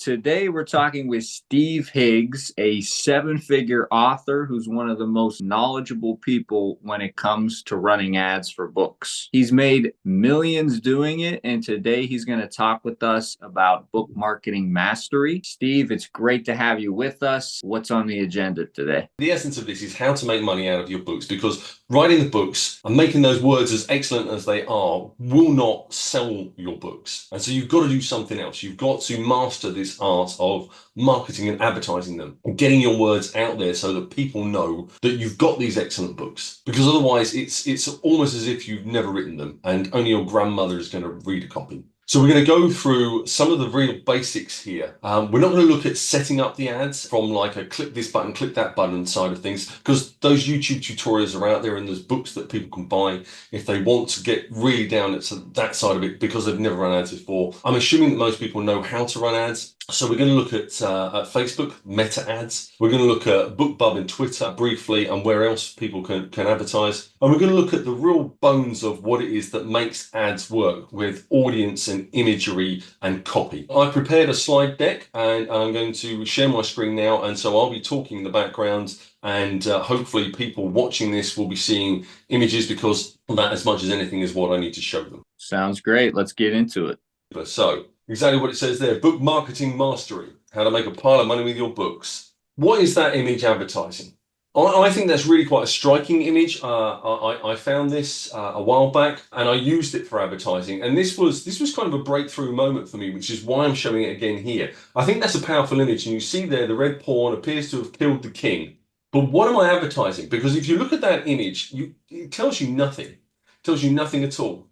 Today we're talking with Steve Higgs, a seven-figure author who's one of the most knowledgeable people when it comes to running ads for books. He's made millions doing it, and today he's going to talk with us about book marketing mastery. Steve, it's great to have you with us. What's on the agenda today? The essence of this is how to make money out of your books, because writing the books and making those words as excellent as they are will not sell your books. And so you've got to do something else. You've got to master this art of marketing and advertising them and getting your words out there so that people know that you've got these excellent books, because otherwise it's almost as if you've never written them and only your grandmother is going to read a copy. So we're going to go through some of the real basics here. We're not going to look at setting up the ads from like a click this button, click that button side of things, because those YouTube tutorials are out there and there's books that people can buy if they want to get really down at that side of it because they've never run ads before. I'm assuming that most people know how to run ads. So we're going to look at Facebook, meta ads. We're going to look at BookBub and Twitter briefly and where else people can advertise. And we're going to look at the real bones of what it is that makes ads work with audience and imagery and copy. I've prepared a slide deck and I'm going to share my screen now. And so I'll be talking in the background, and hopefully people watching this will be seeing images, because that, as much as anything, is what I need to show them. Sounds great. Let's get into it. So exactly what it says there, book marketing mastery, how to make a pile of money with your books. What is that image advertising? I think that's really quite a striking image. I found this a while back and I used it for advertising. And this was kind of a breakthrough moment for me, which is why I'm showing it again here. I think that's a powerful image. And you see there, the red pawn appears to have killed the king. But what am I advertising? Because if you look at that image, it tells you nothing. It tells you nothing at all.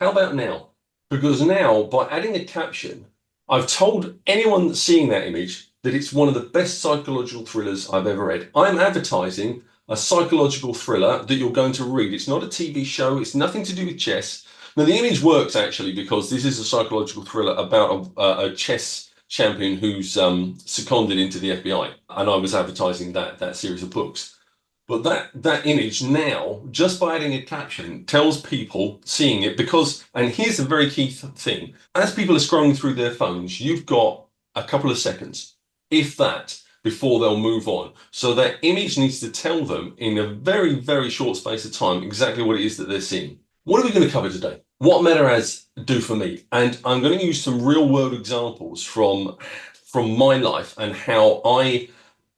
How about now? Because now, by adding a caption, I've told anyone that's seeing that image that it's one of the best psychological thrillers I've ever read. I'm advertising a psychological thriller that you're going to read. It's not a TV show. It's nothing to do with chess. Now, the image works actually because this is a psychological thriller about a chess champion who's seconded into the FBI. And I was advertising that series of books. But that image now, just by adding a caption, tells people seeing it because, and here's a very key thing, as people are scrolling through their phones, you've got a couple of seconds, if that, before they'll move on. So that image needs to tell them in a very, very short space of time exactly what it is that they're seeing. What are we going to cover today? What meta ads do for me? And I'm going to use some real world examples from my life and how I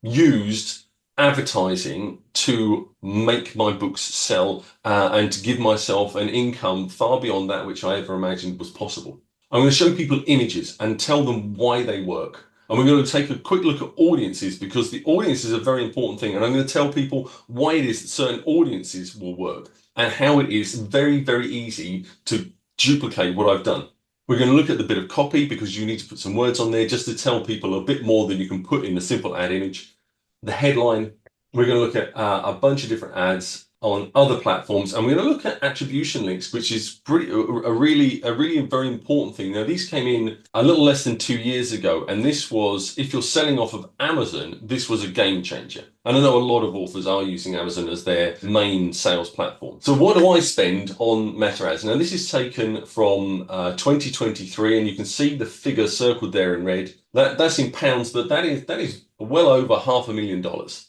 used advertising to make my books sell and to give myself an income far beyond that which I ever imagined was possible. I'm going to show people images and tell them why they work. And we're going to take a quick look at audiences, because the audience is a very important thing. And I'm going to tell people why it is that certain audiences will work and how it is very, very easy to duplicate what I've done. We're going to look at the bit of copy, because you need to put some words on there just to tell people a bit more than you can put in a simple ad image. The headline, we're going to look at a bunch of different ads on other platforms, and we're going to look at attribution links, which is a really very important thing. Now, these came in a little less than 2 years ago, and this was, if you're selling off of Amazon, this was a game changer. And I know a lot of authors are using Amazon as their main sales platform. So what do I spend on meta ads? Now, this is taken from 2023, and you can see the figure circled there in red. That's in pounds, but that is well over $500,000.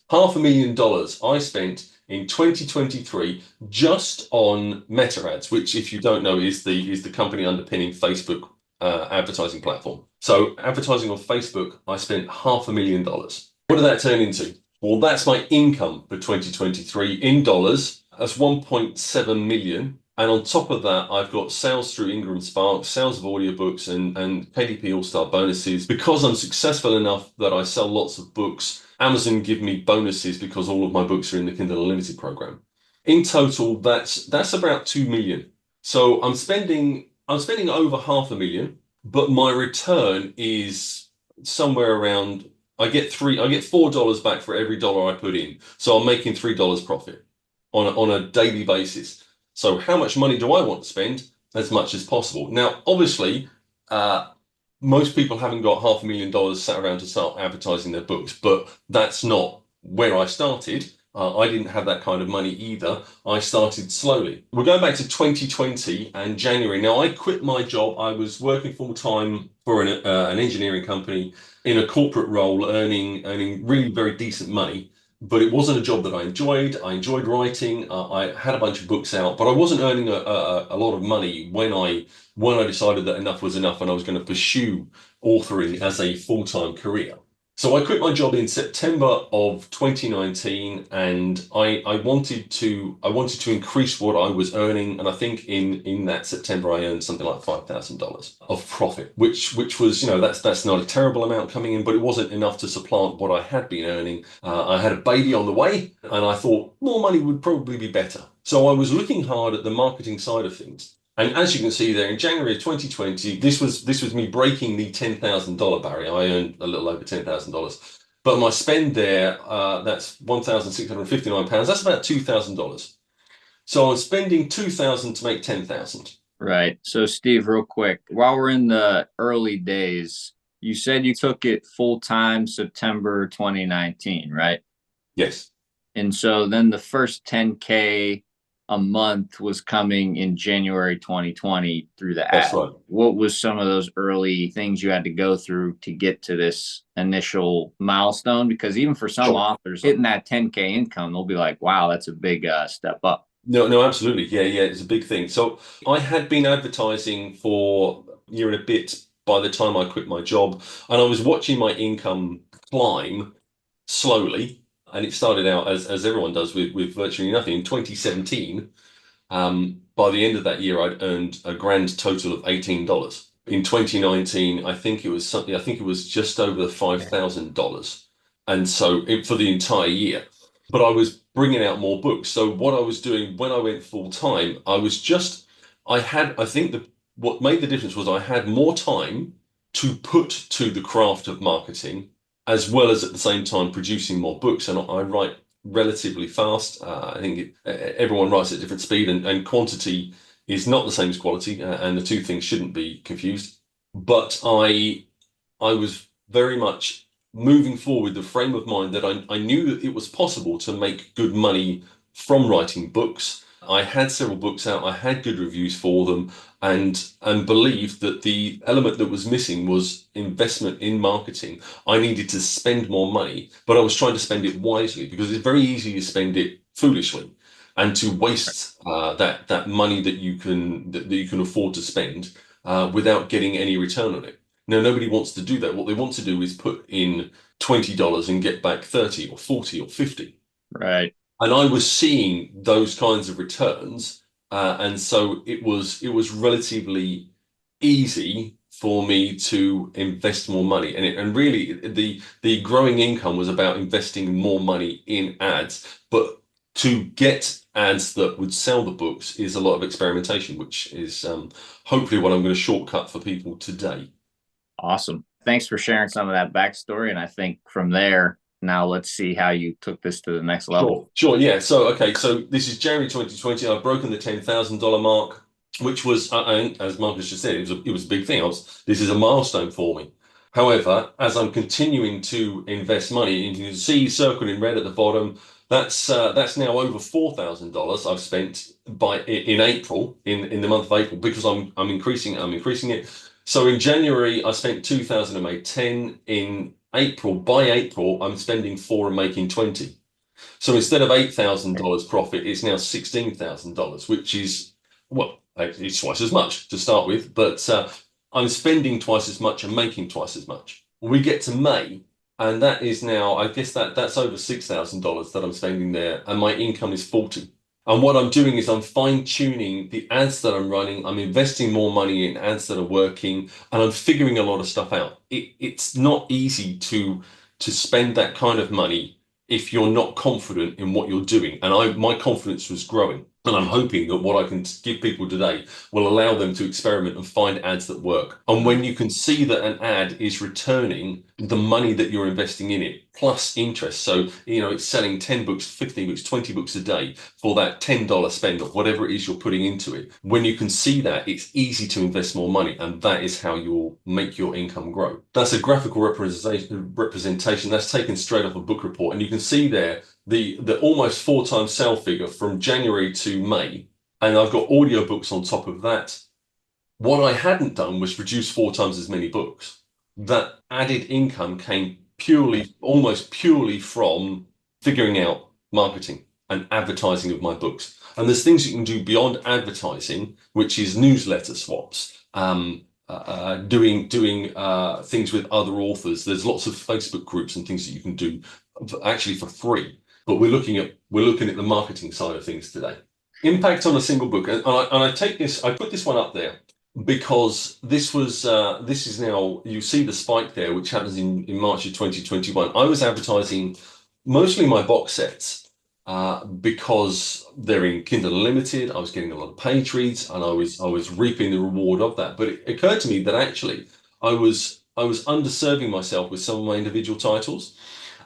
$500,000 I spent in 2023 just on meta ads, which, if you don't know, is the company underpinning Facebook advertising platform. So advertising on Facebook, I spent $500,000. What did that turn into? Well, that's my income for 2023 in dollars. That's 1.7 million. And on top of that, I've got sales through Ingram Spark, sales of audiobooks and KDP All-Star bonuses. Because I'm successful enough that I sell lots of books, Amazon give me bonuses because all of my books are in the Kindle Unlimited program. In total, that's about 2 million. So I'm spending over $500,000, but my return is somewhere around, I get $4 back for every dollar I put in. So I'm making $3 profit on a daily basis. So how much money do I want to spend? As much as possible. Now, obviously, most people haven't got $500,000 sat around to start advertising their books, but that's not where I started. I didn't have that kind of money either. I started slowly. We're going back to 2020 and January. Now, I quit my job. I was working full time for an engineering company in a corporate role, earning really very decent money. But it wasn't a job that I enjoyed. I enjoyed writing. I had a bunch of books out, but I wasn't earning a lot of money when I decided that enough was enough and I was going to pursue authoring as a full-time career. So I quit my job in September of 2019, and I wanted to increase what I was earning, and I think in that September I earned something like $5,000 of profit, which was, that's not a terrible amount coming in, but it wasn't enough to supplant what I had been earning. I had a baby on the way, and I thought more money would probably be better. So I was looking hard at the marketing side of things. And as you can see there, in January of 2020, this was me breaking the $10,000 barrier. I earned a little over $10,000. But my spend there, that's £1,659. That's about $2,000. So I'm spending $2,000 to make $10,000. Right. So, Steve, real quick, while we're in the early days, you said you took it full time September 2019, right? Yes. And so then the first 10K a month was coming in January 2020 through the That's app. right. What was some of those early things you had to go through to get to this initial milestone? Because even for some authors, hitting that 10K income, they'll be like, wow, that's a big step up. No, absolutely. Yeah, it's a big thing. So I had been advertising for a year and a bit by the time I quit my job, and I was watching my income climb slowly. And it started out as everyone does with virtually nothing. In 2017, by the end of that year, I'd earned a grand total of $18. In 2019, I think it was just over $5,000. And so for the entire year. But I was bringing out more books. So what I was doing when I went full time, I think what made the difference was I had more time to put to the craft of marketing, as well as at the same time producing more books. And I write relatively fast. I think everyone writes at a different speed, and quantity is not the same as quality, and the two things shouldn't be confused. But I was very much moving forward the frame of mind that I knew that it was possible to make good money from writing books. I had several books out, I had good reviews for them, and believed that the element that was missing was investment in marketing. I needed to spend more money, but I was trying to spend it wisely, because it's very easy to spend it foolishly and to waste that money that you can afford to spend without getting any return on it. Now, nobody wants to do that. What they want to do is put in $20 and get back 30 or 40 or 50. Right. And I was seeing those kinds of returns, and so it was relatively easy for me to invest more money. And really the growing income was about investing more money in ads. But to get ads that would sell the books is a lot of experimentation, which is hopefully what I'm going to shortcut for people today. Awesome. Thanks for sharing some of that backstory. And I think from there, now let's see how you took this to the next level. Sure. Yeah. So this is January 2020. I've broken the $10,000 mark, which was, as Marcus just said, it was a big thing. This is a milestone for me. However, as I'm continuing to invest money, and you can see circled in red at the bottom, that's now over $4,000 I've spent in April, in the month of April, because I'm increasing it. So in January I spent 2,000 and made 10. In April, by April, I'm spending 4 and making 20. So instead of $8,000 profit, it's now $16,000, which is, well, it's twice as much to start with, but I'm spending twice as much and making twice as much. We get to May, and that is now, I guess that's over $6,000 that I'm spending there, and my income is 40. And what I'm doing is I'm fine-tuning the ads that I'm running. I'm investing more money in ads that are working, and I'm figuring a lot of stuff out. It's not easy to spend that kind of money if you're not confident in what you're doing. And my confidence was growing. And I'm hoping that what I can give people today will allow them to experiment and find ads that work. And when you can see that an ad is returning the money that you're investing in it, plus interest. So, it's selling 10 books, 15 books, 20 books a day for that $10 spend or whatever it is you're putting into it. When you can see that, it's easy to invest more money. And that is how you'll make your income grow. That's a graphical representation that's taken straight off a book report. And you can see there the almost 4 times sale figure from January to May, and I've got audiobooks on top of that. What I hadn't done was produce 4 times as many books. That added income came almost purely from figuring out marketing and advertising of my books. And there's things you can do beyond advertising, which is newsletter swaps, doing things with other authors. There's lots of Facebook groups and things that you can do actually for free. But we're looking at the marketing side of things today. Impact on a single book, and I put this one up there because this is now, you see the spike there, which happens in March of 2021. I was advertising mostly my box sets because they're in Kindle Unlimited. I was getting a lot of page reads, and I was reaping the reward of that. But it occurred to me that actually I was underserving myself with some of my individual titles,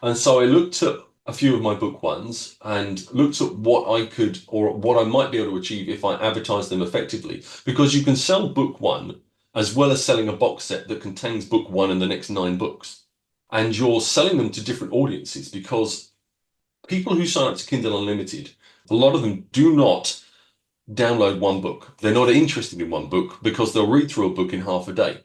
and so I looked at a few of my book ones and looked at what I could, or what I might be able to achieve if I advertise them effectively. Because you can sell book one as well as selling a box set that contains book one and the next 9 books. And you're selling them to different audiences, because people who sign up to Kindle Unlimited, a lot of them do not download one book. They're not interested in one book because they'll read through a book in half a day.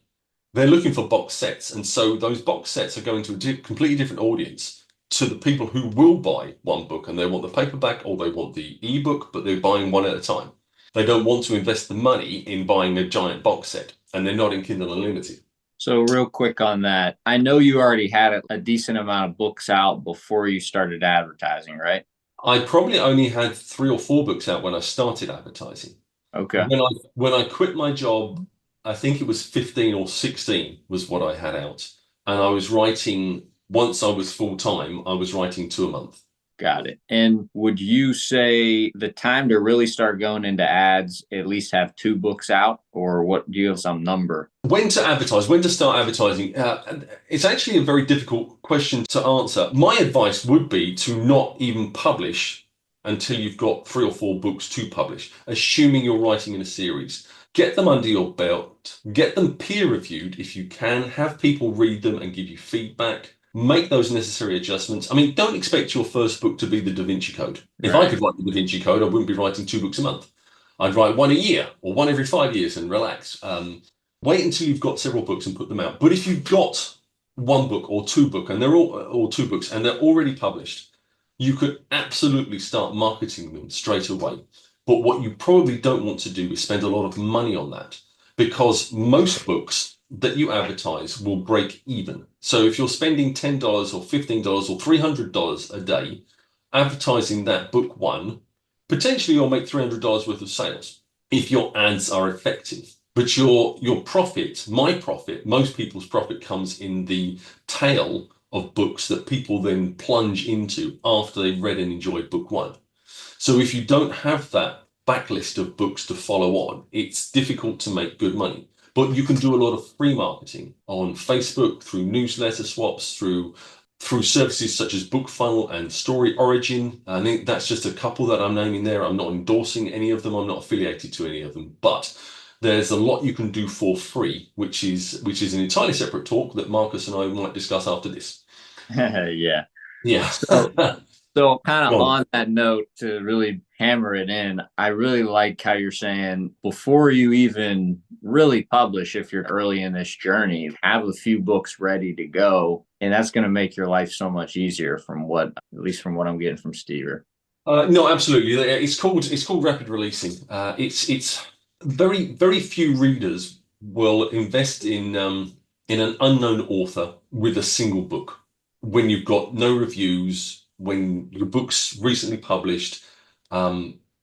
They're looking for box sets. And so those box sets are going to a completely different audience to the people who will buy one book, and they want the paperback or they want the ebook, but they're buying one at a time. They don't want to invest the money in buying a giant box set, and they're not in Kindle Unlimited. So real quick on that, I know you already had a decent amount of books out before you started advertising, right? I probably only had 3 or 4 books out when I started advertising. Okay. When I quit my job, I think it was 15 or 16 was what I had out. And I was writing, once I was full time, I was writing 2 a month. Got it. And would you say the time to really start going into ads, at least have 2 books out, or what, do you have some number? When to advertise, when to start advertising? It's actually a very difficult question to answer. My advice would be to not even publish until you've got 3 or 4 books to publish, assuming you're writing in a series. Get them under your belt, get them peer reviewed if you can, have people read them and give you feedback. Make those necessary adjustments. I mean, don't expect your first book to be the Da Vinci Code. If I could write the Da Vinci Code, I wouldn't be writing 2 books a month. I'd write 1 a year or 1 every 5 years and relax. Wait until you've got several books and put them out. But if you've got 1 book or 2 books and or 2 books and they're already published, you could absolutely start marketing them straight away. But what you probably don't want to do is spend a lot of money on that, because most books that you advertise will break even. So if you're spending $10 or $15 or $300 a day advertising that book one, potentially you'll make $300 worth of sales if your ads are effective. But your profit, most people's profit comes in the tail of books that people then plunge into after they've read and enjoyed book one. So if you don't have that backlist of books to follow on, it's difficult to make good money. But you can do a lot of free marketing on Facebook, through newsletter swaps, through services such as BookFunnel and Story Origin. I think that's just a couple that I'm naming there. I'm not endorsing any of them. I'm not affiliated to any of them. But there's a lot you can do for free, which is an entirely separate talk that Marcus and I might discuss after this. Yeah. Yeah. So kind of on that note, to really hammer it in, I really like how you're saying before you even really publish, if you're early in this journey, have a few books ready to go. And that's going to make your life so much easier, at least from what I'm getting from Steve. No, absolutely. It's called rapid releasing. It's very few readers will invest in an unknown author with a single book when you've got no reviews, when your book's recently published.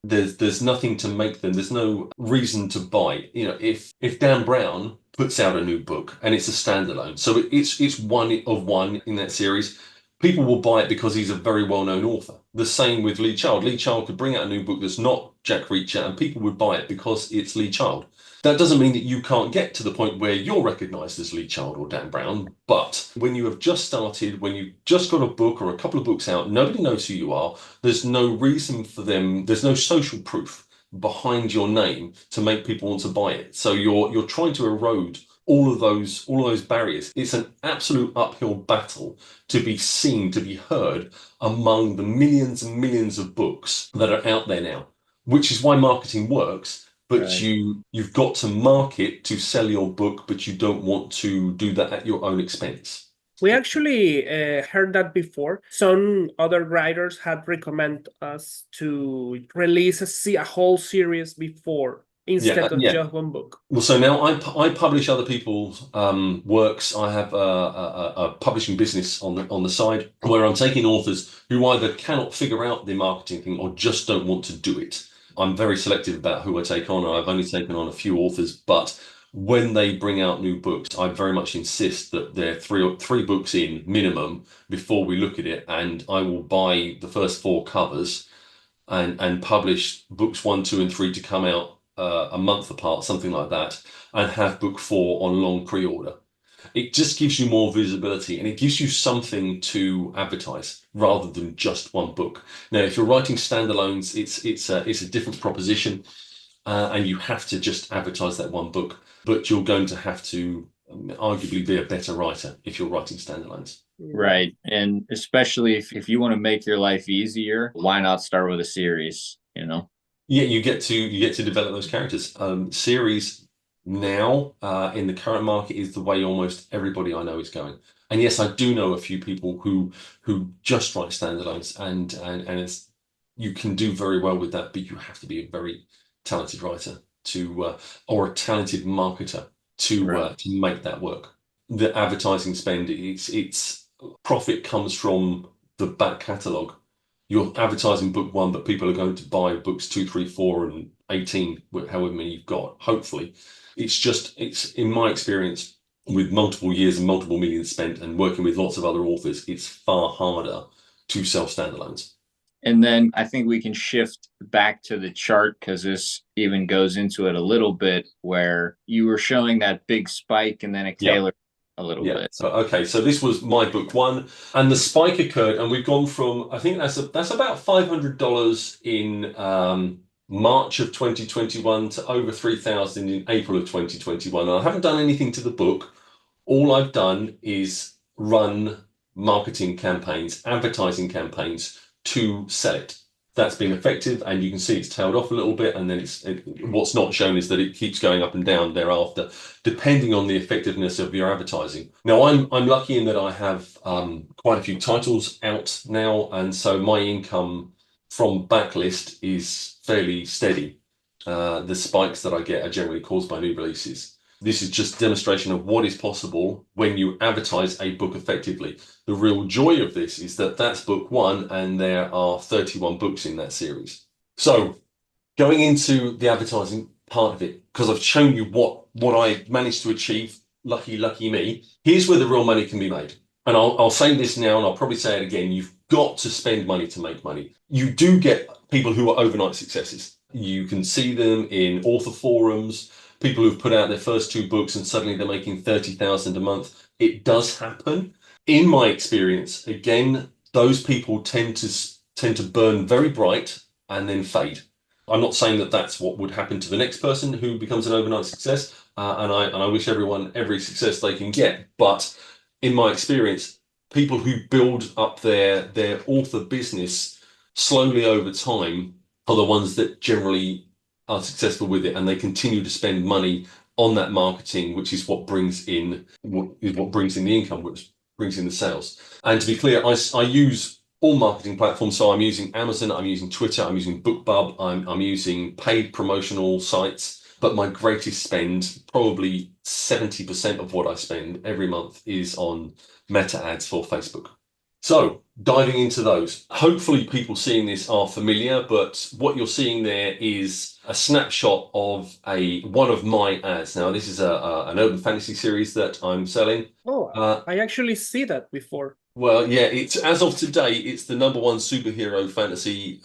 There's nothing to make them. There's no reason to buy. You know, if Dan Brown puts out a new book and it's a standalone, so it's one of one in that series, people will buy it because he's a very well-known author. The same with Lee Child. Lee Child could bring out a new book that's not Jack Reacher, and people would buy it because it's Lee Child. That doesn't mean that you can't get to the point where you're recognized as Lee Child or Dan Brown, but when you have just started, when you've just got a book or a couple of books out, nobody knows who you are, there's no reason for them, there's no social proof behind your name to make people want to buy it. So you're trying to erode all of those barriers. It's an absolute uphill battle to be seen, to be heard among the millions and millions of books that are out there now, which is why marketing works. But Right. you've got to market to sell your book, but you don't want to do that at your own expense. We actually heard that before. Some other writers had recommended us to release a whole series before instead of just one book. Well, so now I publish other people's works. I have a publishing business on the side where I'm taking authors who either cannot figure out the marketing thing or just don't want to do it. I'm very selective about who I take on. I've only taken on a few authors, but when they bring out new books, I very much insist that they're three books in minimum before we look at it, and I will buy the first 4 covers and publish books 1, 2, and 3 to come out a month apart, something like that, and have book 4 on long pre-order. It just gives you more visibility, and it gives you something to advertise rather than just one book. Now, if you're writing standalones, it's a different proposition, and you have to just advertise that one book. But you're going to have to arguably be a better writer if you're writing standalones. Right. And especially if you want to make your life easier, why not start with a series, you know? Yeah, you get to develop those characters. Series now in the current market is the way almost everybody I know is going. And yes, I do know a few people who just write standalones, and you can do very well with that, but you have to be a very talented writer or a talented marketer to make that work. The advertising spend, its profit comes from the back catalogue. You're advertising book 1, but people are going to buy books 2, 3, 4, and 18, however many you've got. Hopefully, it's in my experience with multiple years and multiple millions spent and working with lots of other authors, it's far harder to sell standalones. And then I think we can shift back to the chart, because this even goes into it a little bit, where you were showing that big spike and then it tailored a little bit. So this was my book 1, and the spike occurred, and we've gone from, I think that's about $500 in March of 2021 to over $3,000 in April of 2021. And I haven't done anything to the book. All I've done is run marketing campaigns, advertising campaigns to sell it. That's been effective, and you can see it's tailed off a little bit, and then what's not shown is that it keeps going up and down thereafter, depending on the effectiveness of your advertising. Now, I'm lucky in that I have quite a few titles out now, and so my income from backlist is fairly steady. The spikes that I get are generally caused by new releases. This is just a demonstration of what is possible when you advertise a book effectively. The real joy of this is that that's book 1, and there are 31 books in that series. So going into the advertising part of it, because I've shown you what I managed to achieve, lucky me, here's where the real money can be made. And I'll say this now, and I'll probably say it again, you've got to spend money to make money. You do get people who are overnight successes. You can see them in author forums, people who've put out their first 2 books and suddenly they're making $30,000 a month. It does happen. In my experience, again, those people tend to burn very bright and then fade. I'm not saying that that's what would happen to the next person who becomes an overnight success, and I wish everyone every success they can get. But in my experience, people who build up their author business slowly over time are the ones that generally are successful with it, and they continue to spend money on that marketing, which is what brings in the income, which brings in the sales. And to be clear, I use all marketing platforms. So I'm using Amazon, I'm using Twitter, I'm using BookBub, I'm using paid promotional sites. But my greatest spend, probably 70% of what I spend every month, is on meta ads for Facebook. So diving into those, hopefully people seeing this are familiar, but what you're seeing there is a snapshot of one of my ads. Now, this is an urban fantasy series that I'm selling. Oh, I actually see that before. Well, yeah, it's as of today, it's the #1 superhero fantasy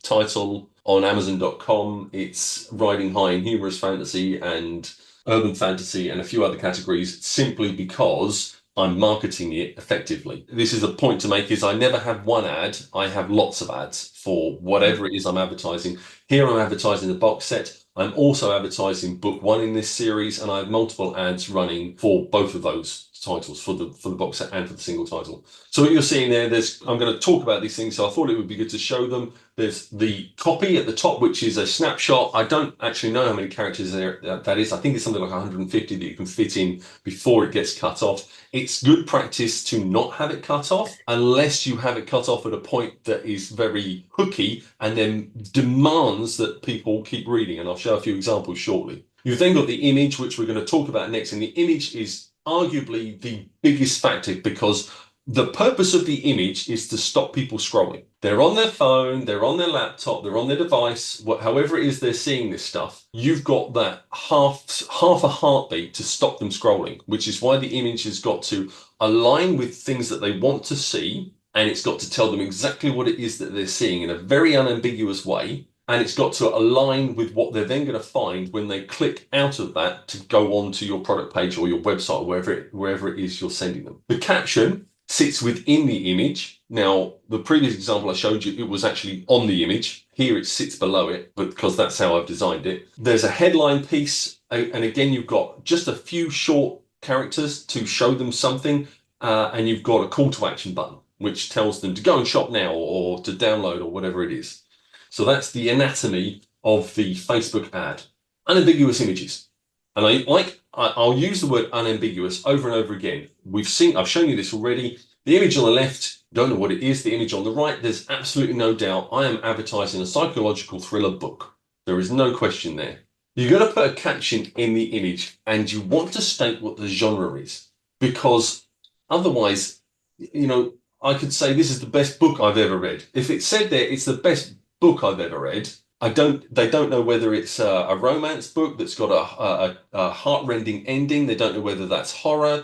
title on Amazon.com. It's riding high in humorous fantasy and urban fantasy and a few other categories, simply because I'm marketing it effectively. This is a point to make, is I never have one ad. I have lots of ads for whatever it is I'm advertising. Here I'm advertising the box set. I'm also advertising book 1 in this series, and I have multiple ads running for both of those titles, for the box set and for the single title. So what you're seeing there, I'm going to talk about these things, so I thought it would be good to show them. There's the copy at the top, which is a snapshot. I don't actually know how many characters that is. I think it's something like 150 that you can fit in before it gets cut off. It's good practice to not have it cut off unless you have it cut off at a point that is very hooky and then demands that people keep reading. And I'll show a few examples shortly. You've then got the image, which we're going to talk about next. And the image is arguably the biggest factor, because the purpose of the image is to stop people scrolling. They're on their phone, they're on their laptop, they're on their device, however it is they're seeing this stuff. You've got that half a heartbeat to stop them scrolling, which is why the image has got to align with things that they want to see, and it's got to tell them exactly what it is that they're seeing in a very unambiguous way. And it's got to align with what they're then going to find when they click out of that to go on to your product page or your website, or wherever it is you're sending them. The caption sits within the image. Now, the previous example I showed you, it was actually on the image. Here it sits below it, but because that's how I've designed it. There's a headline piece, and again, you've got just a few short characters to show them something, and you've got a call to action button, which tells them to go and shop now or to download or whatever it is. So that's the anatomy of the Facebook ad. Unambiguous images. And I'll use the word unambiguous over and over again. I've shown you this already. The image on the left, don't know what it is. The image on the right, there's absolutely no doubt I am advertising a psychological thriller book. There is no question there. You're going to put a caption in the image, and you want to state what the genre is, because otherwise, I could say this is the best book I've ever read. If it said there, it's the best book I've ever read, they don't know whether it's a romance book that's got a heart-rending ending. They don't know whether that's horror.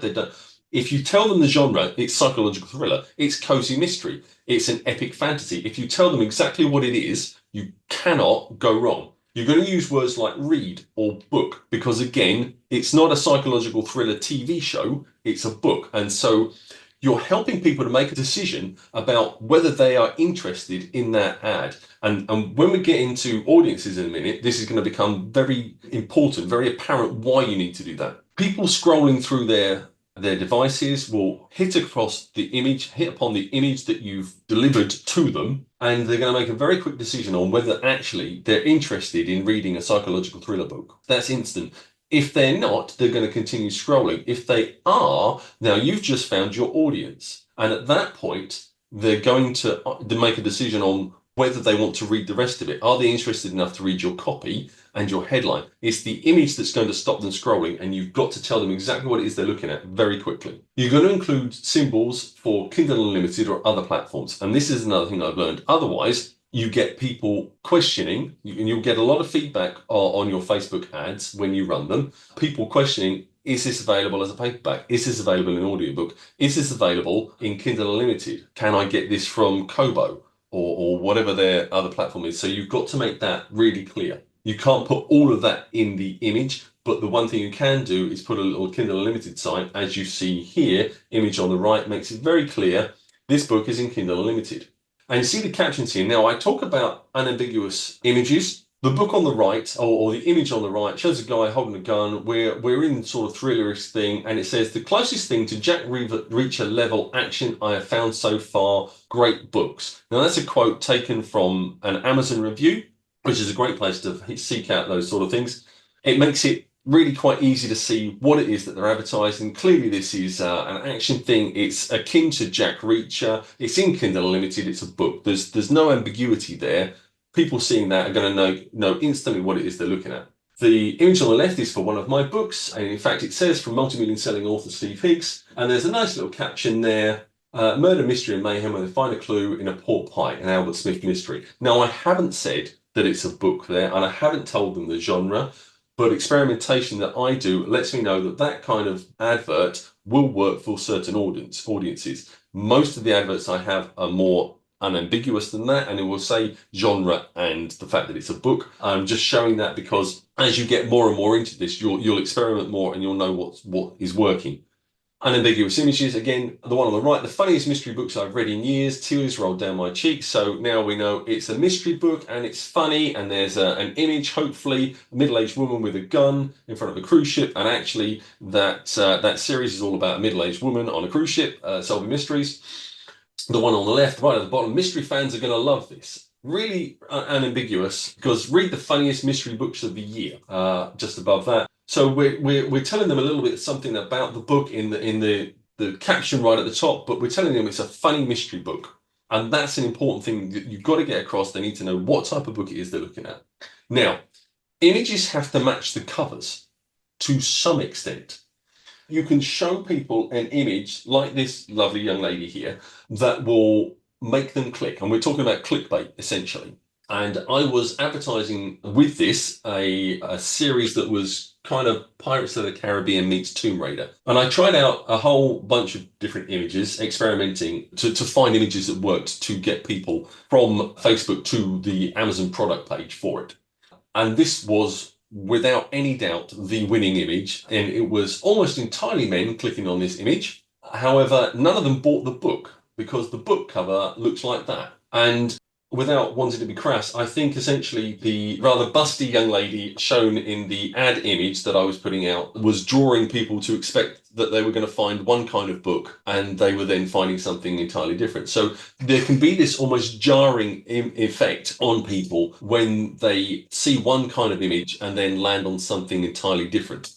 If you tell them the genre, it's psychological thriller, it's cozy mystery, it's an epic fantasy. If you tell them exactly what it is, you cannot go wrong. You're going to use words like read or book, because again, it's not a psychological thriller TV show, it's a book. And so you're helping people to make a decision about whether they are interested in that ad. And when we get into audiences in a minute, this is going to become very important, very apparent why you need to do that. People scrolling through their devices will hit upon the image that you've delivered to them, and they're going to make a very quick decision on whether actually they're interested in reading a psychological thriller book. That's instant. If they're not, they're going to continue scrolling. If they are, now you've just found your audience. And at that point, they're going to make a decision on whether they want to read the rest of it. Are they interested enough to read your copy and your headline? It's the image that's going to stop them scrolling, and you've got to tell them exactly what it is they're looking at very quickly. You're going to include symbols for Kindle Unlimited or other platforms. And this is another thing I've learned. Otherwise, you get people questioning, and you'll get a lot of feedback on your Facebook ads when you run them. People questioning, is this available as a paperback? Is this available in audiobook? Is this available in Kindle Unlimited? Can I get this from Kobo or whatever their other platform is? So you've got to make that really clear. You can't put all of that in the image, but the one thing you can do is put a little Kindle Unlimited sign, as you see here. Image on the right makes it very clear this book is in Kindle Unlimited. And you see the captions here. Now, I talk about unambiguous images. The book on the right, or the image on the right, shows a guy holding a gun. We're in sort of thrillerish thing, and it says, the closest thing to Jack Reacher level action I have found so far, great books. Now, that's a quote taken from an Amazon review, which is a great place to seek out those sort of things. It makes it really quite easy to see what it is that they're advertising. Clearly, this is an action thing. It's akin to Jack Reacher. It's in Kindle Unlimited. It's a book. There's no ambiguity there. People seeing that are going to know instantly what it is they're looking at. The image on the left is for one of my books, and in fact, it says from multi-million selling author Steve Higgs, and there's a nice little caption there. Murder, mystery, and mayhem when they find a clue in a pork pie, an Albert Smith mystery. Now, I haven't said that it's a book there, and I haven't told them the genre. But experimentation that I do lets me know that that kind of advert will work for certain audiences. Most of the adverts I have are more unambiguous than that, and it will say genre and the fact that it's a book. I'm just showing that because as you get more and more into this, you'll experiment more and you'll know what is working. Unambiguous images, again, the one on the right, the funniest mystery books I've read in years, tears rolled down my cheeks. So now we know it's a mystery book and it's funny, and there's an image, hopefully, a middle-aged woman with a gun in front of a cruise ship, and actually that series is all about a middle-aged woman on a cruise ship solving mysteries. The one on the left, right at the bottom, mystery fans are going to love this. Really unambiguous, because read the funniest mystery books of the year, just above that. So we're telling them a little bit something about the book in the caption right at the top, but we're telling them it's a funny mystery book. And that's an important thing that you've got to get across. They need to know what type of book it is they're looking at. Now, images have to match the covers to some extent. You can show people an image like this lovely young lady here that will make them click. And we're talking about clickbait, essentially. And I was advertising with this a series that was kind of Pirates of the Caribbean meets Tomb Raider. And I tried out a whole bunch of different images, experimenting to find images that worked to get people from Facebook to the Amazon product page for it. And this was, without any doubt, the winning image. And it was almost entirely men clicking on this image. However, none of them bought the book because the book cover looks like that. And without wanting to be crass, I think essentially the rather busty young lady shown in the ad image that I was putting out was drawing people to expect that they were going to find one kind of book and they were then finding something entirely different. So there can be this almost jarring effect on people when they see one kind of image and then land on something entirely different.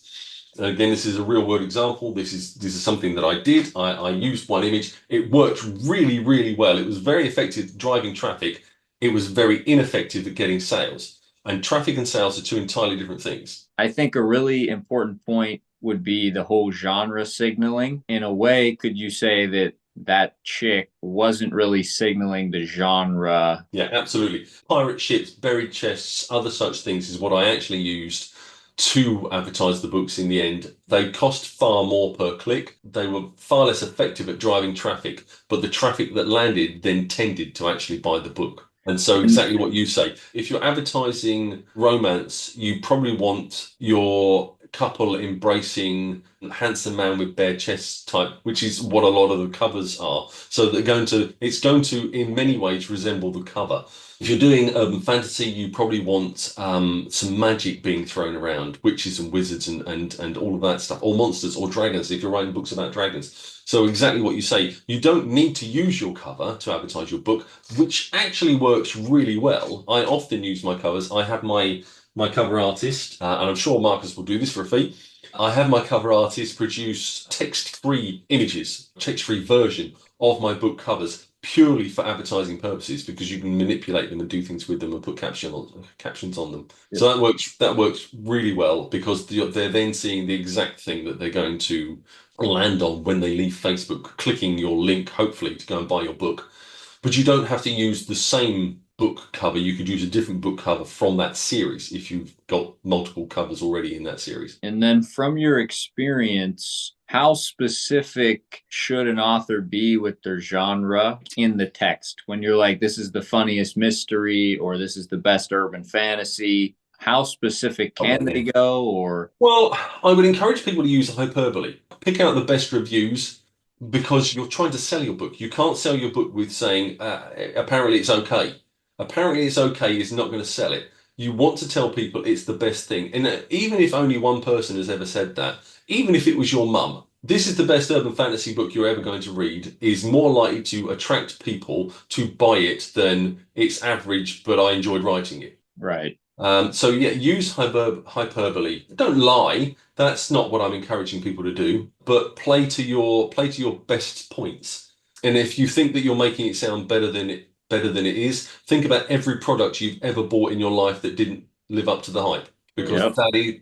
And again, this is a real world example. This is something that I did. I used one image. It worked really, really well. It was very effective driving traffic. It was very ineffective at getting sales. And traffic and sales are two entirely different things. I think a really important point would be the whole genre signaling. In a way, could you say that that chick wasn't really signaling the genre? Yeah, absolutely. Pirate ships, buried chests, other such things is what I actually used to advertise the books in the end. They cost far more per click. They were far less effective at driving traffic, but the traffic that landed then tended to actually buy the book. And so exactly what you say, if you're advertising romance, you probably want your couple embracing handsome man with bare chests type, which is what a lot of the covers are. So it's going to in many ways resemble the cover. If you're doing urban fantasy, you probably want some magic being thrown around, witches and wizards and all of that stuff, or monsters or dragons if you're writing books about dragons. So exactly what you say, you don't need to use your cover to advertise your book, which actually works really well. I often use my covers. I have my cover artist, and I'm sure Marcus will do this for a fee. I have my cover artist produce text-free images, text-free version of my book covers purely for advertising purposes, because you can manipulate them and do things with them and put captions on them. Yeah. So that works really well, because they're then seeing the exact thing that they're going to land on when they leave Facebook, clicking your link, hopefully, to go and buy your book. But you don't have to use the same book cover. You could use a different book cover from that series if you've got multiple covers already in that series. And then from your experience, how specific should an author be with their genre in the text? When you're like, this is the funniest mystery, or this is the best urban fantasy, how specific can they go? Or well, I would encourage people to use hyperbole. Pick out the best reviews, because you're trying to sell your book. You can't sell your book with saying, apparently it's okay. Apparently it's okay is not going to sell it. You want to tell people it's the best thing. And even if only one person has ever said that, even if it was your mum, this is the best urban fantasy book you're ever going to read, is more likely to attract people to buy it than it's average, but I enjoyed writing it. Right. So yeah, use hyperbole. Don't lie. That's not what I'm encouraging people to do. But play to your best points. And if you think that you're making it sound better than it is, think about every product you've ever bought in your life that didn't live up to the hype, because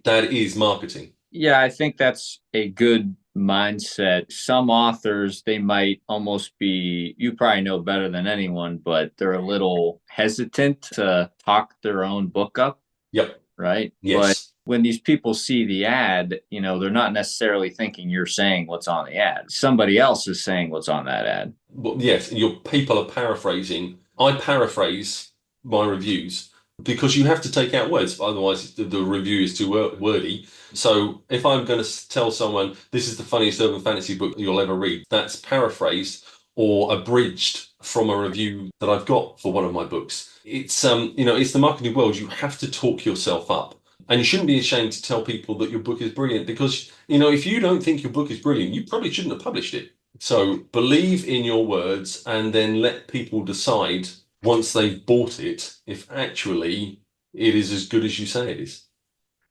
that is marketing. Yeah, I think that's a good mindset. Some authors, they might almost be, you probably know better than anyone, but they're a little hesitant to talk their own book up. Yep. Right? Yes. But when these people see the ad, they're not necessarily thinking you're saying what's on the ad. Somebody else is saying what's on that ad. Well, yes, your people are paraphrasing. I paraphrase my reviews, because you have to take out words, otherwise the review is too wordy. So if I'm going to tell someone this is the funniest urban fantasy book you'll ever read, that's paraphrased or abridged from a review that I've got for one of my books. It's it's the marketing world. You have to talk yourself up. And you shouldn't be ashamed to tell people that your book is brilliant, because, if you don't think your book is brilliant, you probably shouldn't have published it. So believe in your words and then let people decide once they've bought it if actually it is as good as you say it is.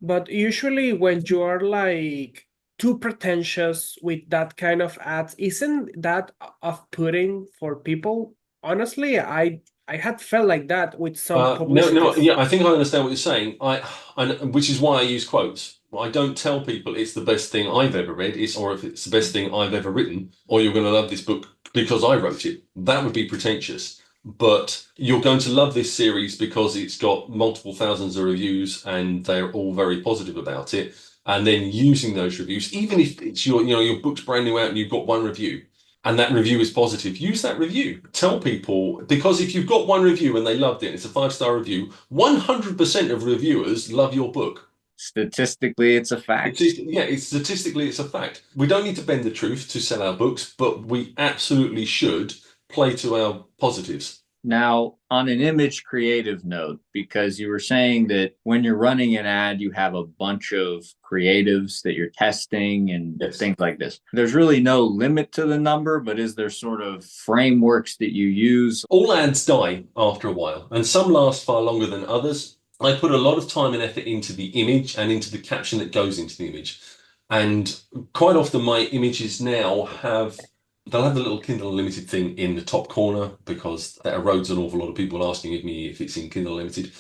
But usually when you are like too pretentious with that kind of ads, isn't that off-putting for people? Honestly, I had felt like that with some No, publicities. yeah, I think I understand what you're saying. Which is why I use quotes. I don't tell people it's the best thing I've ever read, or if it's the best thing I've ever written, or you're going to love this book because I wrote it. That would be pretentious. But you're going to love this series because it's got multiple thousands of reviews and they're all very positive about it. And then using those reviews, even if it's your book's brand new out and you've got one review, and that review is positive, use that review. Tell people, because if you've got one review and they loved it, it's a 5-star review, 100% of reviewers love your book. Statistically, it's a fact. Statistically, it's a fact. We don't need to bend the truth to sell our books, but we absolutely should play to our positives. Now, on an image creative note, because you were saying that when you're running an ad, you have a bunch of creatives that you're testing and Yes. things like this. There's really no limit to the number, but is there sort of frameworks that you use? All ads die after a while, and some last far longer than others. I put a lot of time and effort into the image and into the caption that goes into the image. And quite often my images now they'll have the little Kindle Unlimited thing in the top corner, because that erodes an awful lot of people asking me if it's in Kindle Unlimited.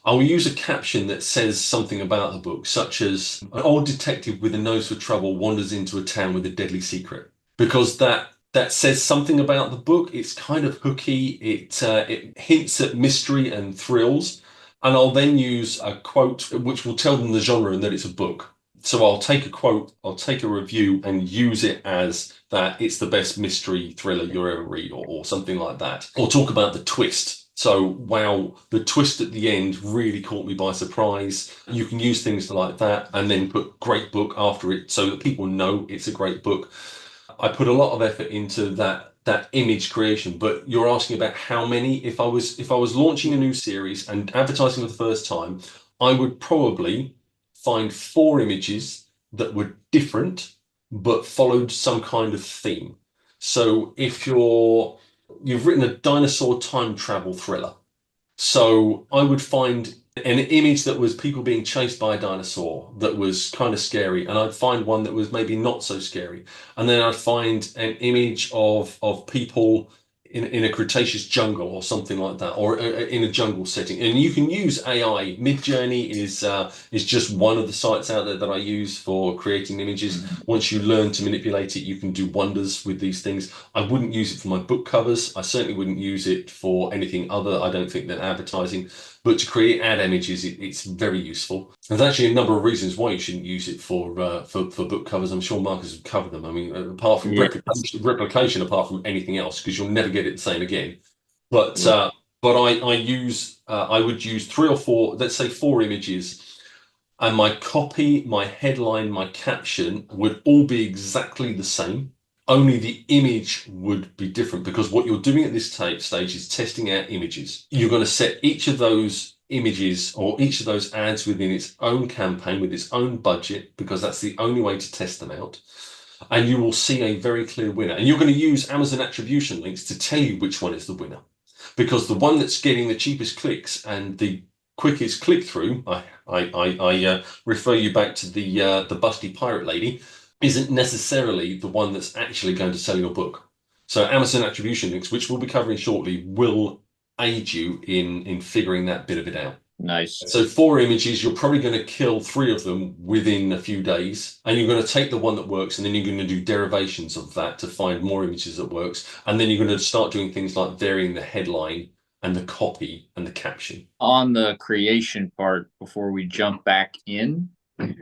I will use a caption that says something about the book, such as an old detective with a nose for trouble wanders into a town with a deadly secret, because that says something about the book. It's kind of hooky. It hints at mystery and thrills. And I'll then use a quote which will tell them the genre and that it's a book. So I'll take a quote, I'll take a review and use it as that it's the best mystery thriller you'll ever read, or something like that. Or talk about the twist. So, wow, the twist at the end really caught me by surprise. You can use things like that and then put great book after it so that people know it's a great book. I put a lot of effort into that image creation, but you're asking about how many. If I was launching a new series and advertising for the first time, I would probably find 4 images that were different but followed some kind of theme. So if you've written a dinosaur time travel thriller, so I would find an image that was people being chased by a dinosaur that was kind of scary, and I'd find one that was maybe not so scary, and then I'd find an image of people in a Cretaceous jungle or something like that, or in a jungle setting. And you can use AI. Midjourney is just one of the sites out there that I use for creating images. Once you learn to manipulate it, you can do wonders with these things. I wouldn't use it for my book covers. I certainly wouldn't use it for anything other, I don't think, than advertising. But to create ad images, it's very useful. There's actually a number of reasons why you shouldn't use it for book covers. I'm sure Marcus would cover them. I mean, apart from replication, apart from anything else, because you'll never get it the same again. But I would use 3 or 4, let's say 4 images, and my copy, my headline, my caption would all be exactly the same. Only the image would be different, because what you're doing at this stage is testing out images. You're going to set each of those images or each of those ads within its own campaign with its own budget, because that's the only way to test them out. And you will see a very clear winner. And you're going to use Amazon attribution links to tell you which one is the winner, because the one that's getting the cheapest clicks and the quickest click through, I refer you back to the busty pirate lady, isn't necessarily the one that's actually going to sell your book. So Amazon attribution links, which we'll be covering shortly, will aid you in figuring that bit of it out. Nice. So 4 images, you're probably going to kill 3 of them within a few days, and you're going to take the one that works, and then you're going to do derivations of that to find more images that works, and then you're going to start doing things like varying the headline and the copy and the caption. On the creation part, before we jump back in,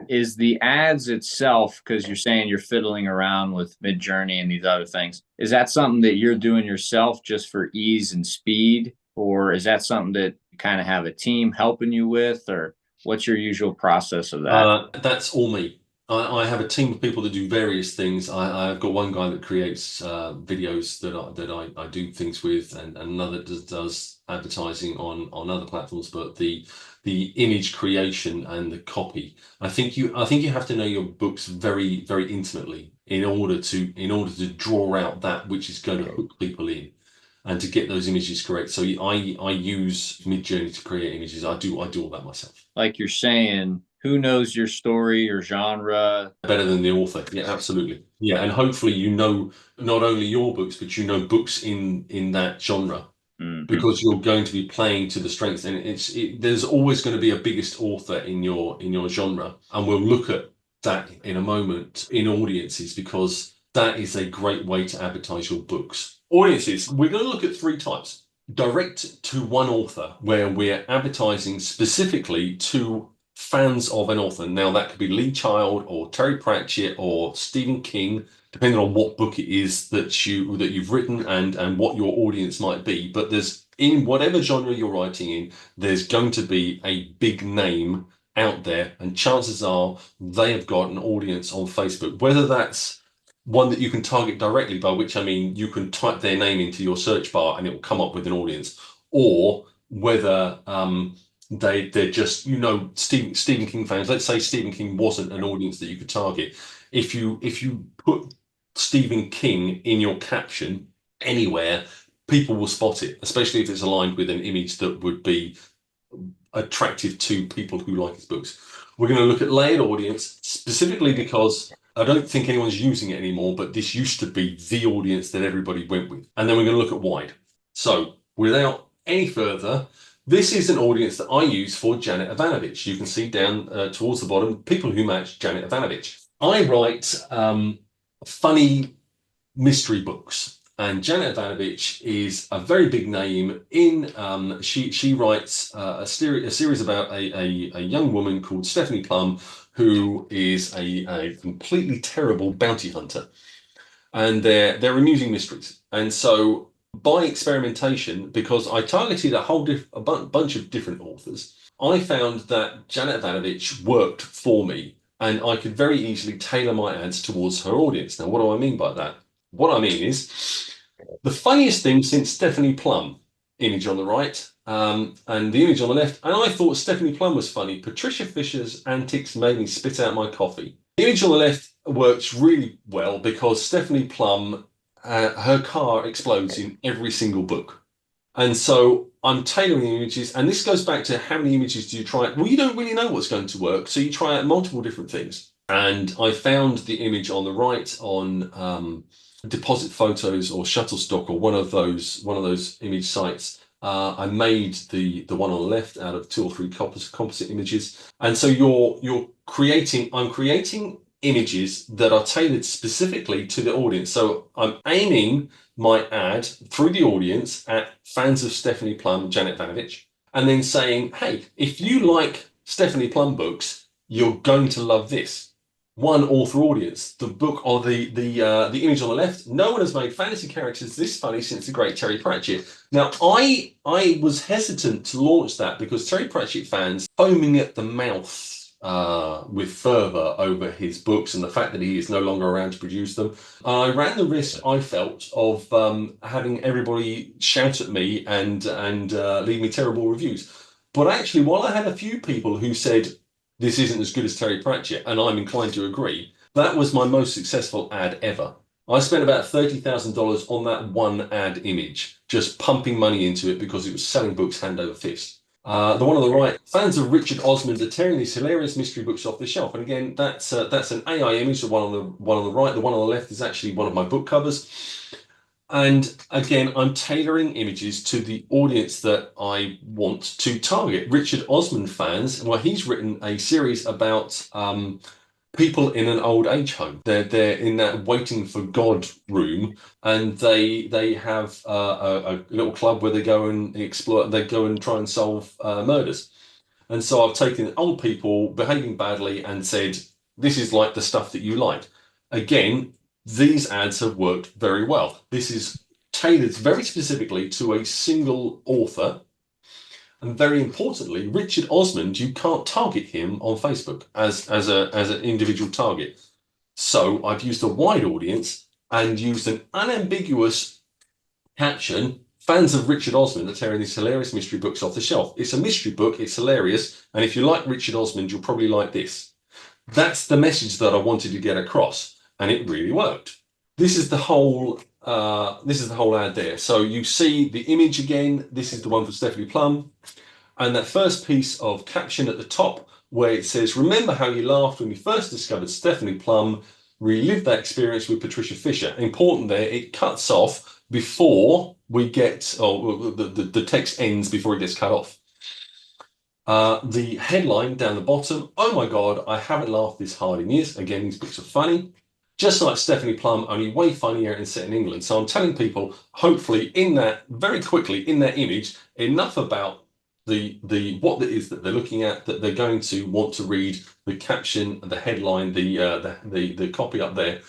is the ads itself, because you're saying you're fiddling around with Midjourney and these other things, is that something that you're doing yourself just for ease and speed, or is that something that kind of have a team helping you with, or what's your usual process of that? That's all me. I have a team of people that do various things. I've got one guy that creates videos that I do things with, and another does advertising on other platforms. But the image creation and the copy, I think you have to know your books very, very intimately in order to draw out that which is going to hook people in, and to get those images correct. So I use Midjourney to create images. I do all that myself. Like you're saying, who knows your story or genre Better than the author? Yeah, absolutely. Yeah, and hopefully you know not only your books, but you know books in that genre, because you're going to be playing to the strengths. And there's always going to be a biggest author in your genre, and we'll look at that in a moment in audiences, because that is a great way to advertise your books. Audiences, we're going to look at 3 types. Direct to one author, where we're advertising specifically to fans of an author. Now, that could be Lee Child or Terry Pratchett or Stephen King, depending on what book it is that you've written and what your audience might be. But there's, in whatever genre you're writing in, there's going to be a big name out there, and chances are they have got an audience on Facebook, whether that's one that you can target directly, by which I mean you can type their name into your search bar and it will come up with an audience, or whether they're just, Stephen King fans. Let's say Stephen King wasn't an audience that you could target. If you put Stephen King in your caption anywhere, people will spot it, especially if it's aligned with an image that would be attractive to people who like his books. We're going to look at layered audience specifically because I don't think anyone's using it anymore, but this used to be the audience that everybody went with. And then we're going to look at wide. So without any further, this is an audience that I use for Janet Evanovich. You can see down towards the bottom, people who match Janet Evanovich. I write funny mystery books, and Janet Evanovich is a very big name in. She writes a series about a young woman called Stephanie Plum, who is a completely terrible bounty hunter, and they're amusing mysteries. And so, by experimentation, because I targeted a bunch of different authors, I found that Janet Evanovich worked for me, and I could very easily tailor my ads towards her audience. Now, what do I mean by that? What I mean is, the funniest thing since Stephanie Plum, image on the right, and the image on the left, and I thought Stephanie Plum was funny. Patricia Fisher's antics made me spit out my coffee. The image on the left works really well because Stephanie Plum, her car explodes in every single book. And so I'm tailoring images, and this goes back to how many images do you try? Well, you don't really know what's going to work, so you try out multiple different things. And I found the image on the right on Deposit Photos or Shutterstock or one of those image sites. I made the one on the left out of 2 or 3 composite images, and so I'm creating images that are tailored specifically to the audience. So I'm aiming my ad through the audience at fans of Stephanie Plum, Janet Evanovich, and then saying, hey, if you like Stephanie Plum books, you're going to love this. One author audience. The book or the image on the left. No one has made fantasy characters this funny since the great Terry Pratchett. Now, I was hesitant to launch that because Terry Pratchett fans foaming at the mouth with fervor over his books and the fact that he is no longer around to produce them. I ran the risk, I felt, of having everybody shout at me and leave me terrible reviews. But actually, while I had a few people who said, this isn't as good as Terry Pratchett, and I'm inclined to agree, that was my most successful ad ever. I spent about $30,000 on that one ad image, just pumping money into it because it was selling books hand over fist. The one on the right, fans of Richard Osman are tearing these hilarious mystery books off the shelf. And again, that's an AI image, the one on the right. The one on the left is actually one of my book covers. And again, I'm tailoring images to the audience that I want to target. Richard Osman fans, well, he's written a series about people in an old age home. They're in that waiting for God room, and they have a little club where they go and explore. They go and try and solve murders. And so I've taken old people behaving badly and said, this is like the stuff that you like. Again, these ads have worked very well. This is tailored very specifically to a single author. And very importantly, Richard Osman, you can't target him on Facebook as an individual target. So I've used a wide audience and used an unambiguous caption. Fans of Richard Osman are tearing these hilarious mystery books off the shelf. It's a mystery book, it's hilarious, and if you like Richard Osman, you'll probably like this. That's the message that I wanted to get across, and it really worked. This is the whole ad there. So you see the image again. This is the one for Stephanie Plum, and that first piece of caption at the top where it says, "Remember how you laughed when you first discovered Stephanie Plum? Relive that experience with Patricia Fisher." Important there. It cuts off before we get, or the text ends before it gets cut off. The headline down the bottom, "Oh my God, I haven't laughed this hard in years." Again, these books are funny. Just like Stephanie Plum, only way funnier and set in England. So I'm telling people, hopefully in that, very quickly in that image, enough about what it is that they're looking at, that they're going to want to read the caption, the headline, the copy up there.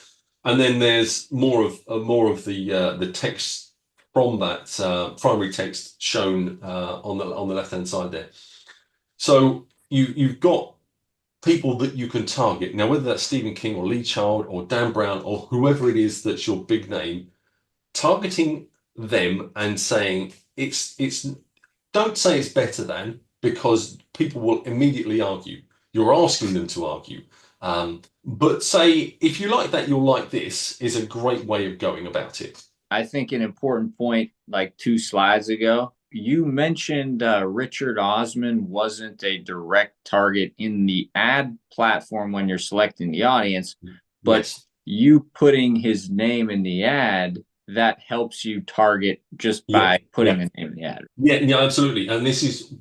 And then there's more of the text from that primary text shown on the left-hand side there. So you've got people that you can target. Now, whether that's Stephen King or Lee Child or Dan Brown or whoever it is that's your big name, targeting them and saying don't say it's better than, because people will immediately argue. You're asking them to argue. But say, if you like that, you'll like this, is a great way of going about it. I think an important point, like 2 slides ago, you mentioned Richard Osman wasn't a direct target in the ad platform when you're selecting the audience, but yes, you putting his name in the ad, that helps you target just by putting the name in the ad. Yeah, absolutely. And this is,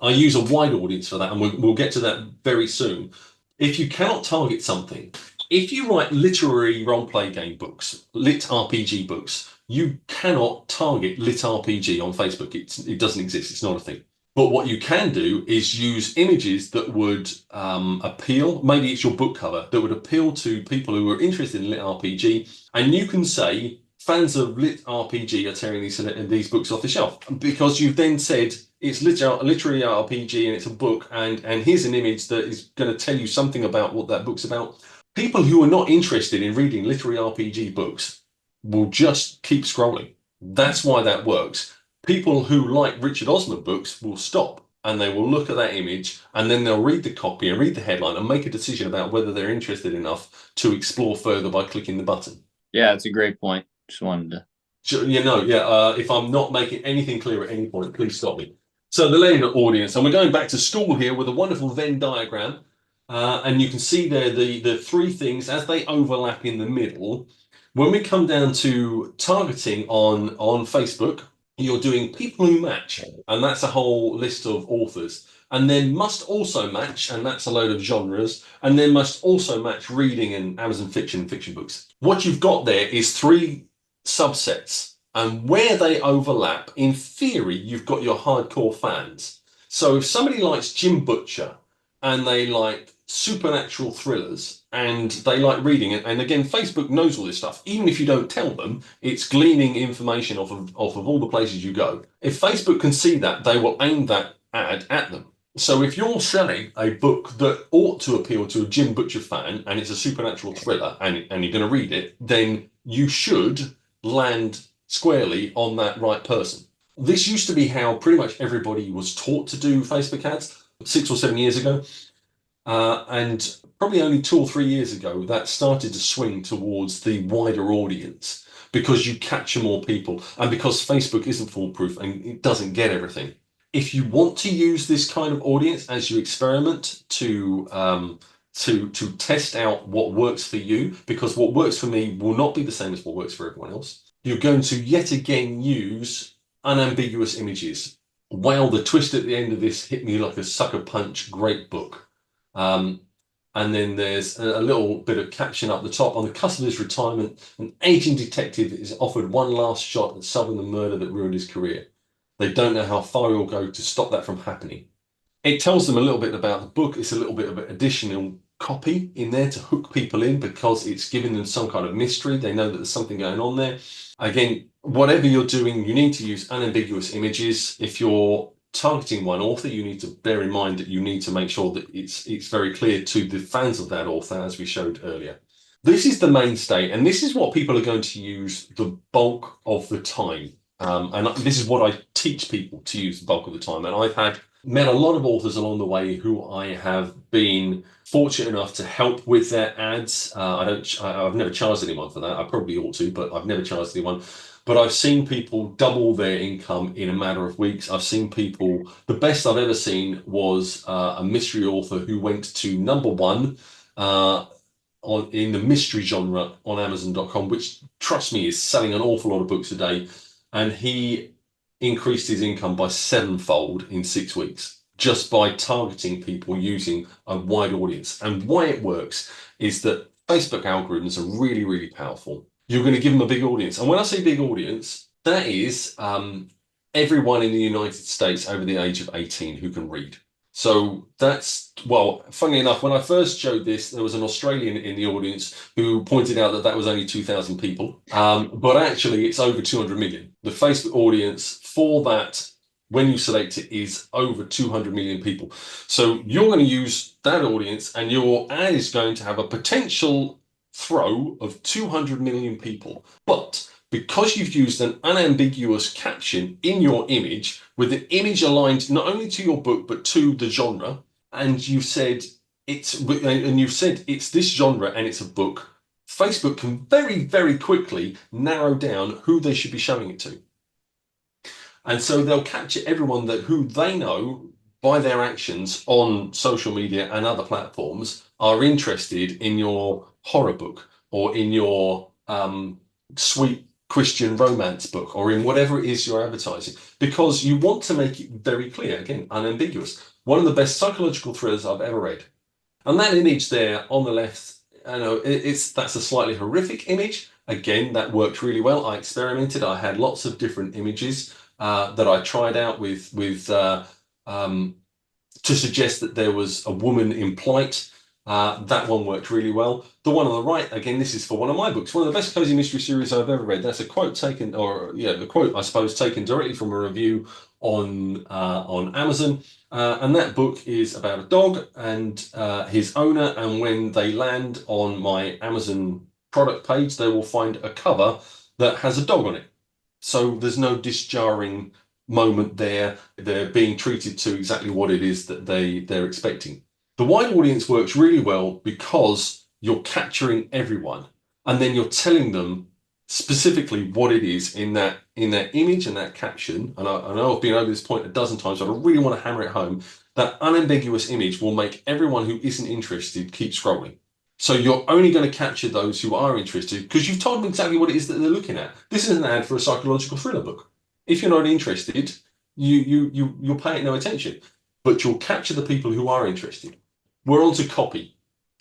I use a wide audience for that, and we'll get to that very soon. If you cannot target something, if you write literary role-play game books, lit RPG books, you cannot target lit RPG on Facebook. It doesn't exist. It's not a thing. But what you can do is use images that would appeal. Maybe it's your book cover that would appeal to people who are interested in lit RPG. And you can say, fans of lit RPG are tearing these books off the shelf, because you've then said it's literary RPG and it's a book, and here's an image that is going to tell you something about what that book's about. People who are not interested in reading literary RPG books will just keep scrolling. That's why that works. People who like Richard Osman books will stop and they will look at that image, and then they'll read the copy and read the headline and make a decision about whether they're interested enough to explore further by clicking the button. Yeah, that's a great point. Just wanted to. If I'm not making anything clear at any point, please stop me. So the learning audience, and we're going back to school here with a wonderful Venn diagram. And you can see there the 3 things as they overlap in the middle. When we come down to targeting on Facebook, you're doing people who match, and that's a whole list of authors. And then must also match, and that's a load of genres, and then must also match reading and Amazon fiction and fiction books. What you've got there is 3 subsets, and where they overlap, in theory, you've got your hardcore fans. So if somebody likes Jim Butcher and they like supernatural thrillers and they like reading it, and again, Facebook knows all this stuff. Even if you don't tell them, it's gleaning information off of all the places you go. If Facebook can see that, they will aim that ad at them. So if you're selling a book that ought to appeal to a Jim Butcher fan, and it's a supernatural thriller, and you're going to read it, then you should land squarely on that right person. This used to be how pretty much everybody was taught to do Facebook ads 6 or 7 years ago. And probably only 2 or 3 years ago, that started to swing towards the wider audience, because you capture more people, and because Facebook isn't foolproof and it doesn't get everything. If you want to use this kind of audience as you experiment to test out what works for you, because what works for me will not be the same as what works for everyone else, you're going to yet again use unambiguous images. Wow, the twist at the end of this hit me like a sucker punch. Great book. And then there's a little bit of caption up the top. On the cusp of his retirement, an aging detective is offered one last shot at solving the murder that ruined his career. They don't know how far he'll go to stop that from happening. It tells them a little bit about the book. It's a little bit of an additional copy in there to hook people in, because it's giving them some kind of mystery. They know that there's something going on there. Again, whatever you're doing, you need to use unambiguous images. If you're targeting one author, you need to bear in mind that you need to make sure that it's very clear to the fans of that author, as we showed earlier. This is the mainstay, and this is what people are going to use the bulk of the time. And this is what I teach people to use the bulk of the time. And I've met a lot of authors along the way who I have been fortunate enough to help with their ads. I've never charged anyone for that. I probably ought to, but I've never charged anyone. But I've seen people double their income in a matter of weeks. I've seen people, the best I've ever seen was a mystery author who went to #1 in the mystery genre on Amazon.com, which, trust me, is selling an awful lot of books a day. And he increased his income by 7-fold in 6 weeks, just by targeting people using a wide audience. And why it works is that Facebook algorithms are really, really powerful. You're going to give them a big audience. And when I say big audience, that is everyone in the United States over the age of 18 who can read. So that's, well, funnily enough, when I first showed this, there was an Australian in the audience who pointed out that that was only 2,000 people. But actually, it's over 200 million. The Facebook audience for that, when you select it, is over 200 million people. So you're going to use that audience, and your ad is going to have a potential throw of 200 million people. But because you've used an unambiguous caption in your image, with the image aligned not only to your book but to the genre, and you've said it's this genre and it's a book, Facebook can very, very quickly narrow down who they should be showing it to. And so they'll capture everyone who they know by their actions on social media and other platforms are interested in your horror book or in your sweet Christian romance book or in whatever it is you're advertising, because you want to make it very clear, again, unambiguous. One of the best psychological thrillers I've ever read. And that image there on the left, I know that's a slightly horrific image. Again, that worked really well. I experimented. I had lots of different images that I tried out to suggest that there was a woman in plight. That one worked really well. The one on the right, again, this is for one of my books, one of the best cozy mystery series I've ever read. That's a quote taken, the quote, I suppose, taken directly from a review on Amazon. And that book is about a dog and his owner. And when they land on my Amazon product page, they will find a cover that has a dog on it. So there's no disjarring moment there. They're being treated to exactly what it is that they're expecting. The wide audience works really well because you're capturing everyone, and then you're telling them specifically what it is in that image and that caption. And I know I've been over this point a dozen times, but I really want to hammer it home. That unambiguous image will make everyone who isn't interested keep scrolling. So you're only going to capture those who are interested because you've told them exactly what it is that they're looking at. This is an ad for a psychological thriller book. If you're not interested, you'll pay it no attention, but you'll capture the people who are interested. We're on to copy.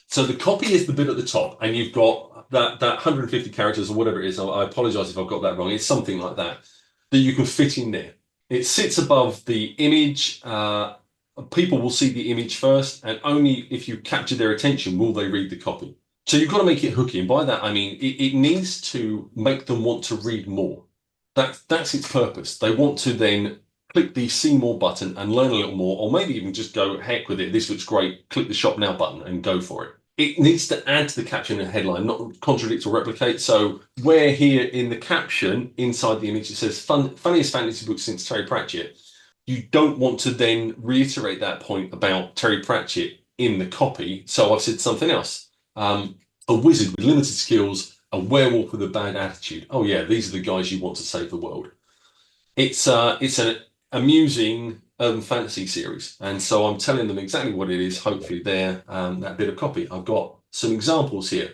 So the copy is the bit at the top, and you've got that 150 characters or whatever it is. I apologize if I've got that wrong. It's something like that you can fit in there. It sits above the image. People will see the image first, and only if you capture their attention will they read the copy. So you've got to make it hooky, and by that I mean it needs to make them want to read more. That's its purpose. They want to then click the see more button and learn a little more, or maybe even just go, heck with it, this looks great, click the shop now button and go for it. It needs to add to the caption and headline, not contradict or replicate. So where here in the caption, inside the image, it says funniest fantasy book since Terry Pratchett, you don't want to then reiterate that point about Terry Pratchett in the copy. So I've said something else. A wizard with limited skills, a werewolf with a bad attitude. Oh yeah, these are the guys you want to save the world. It's an amusing urban fantasy series, and so I'm telling them exactly what it is. Hopefully, there that bit of copy. I've got some examples here.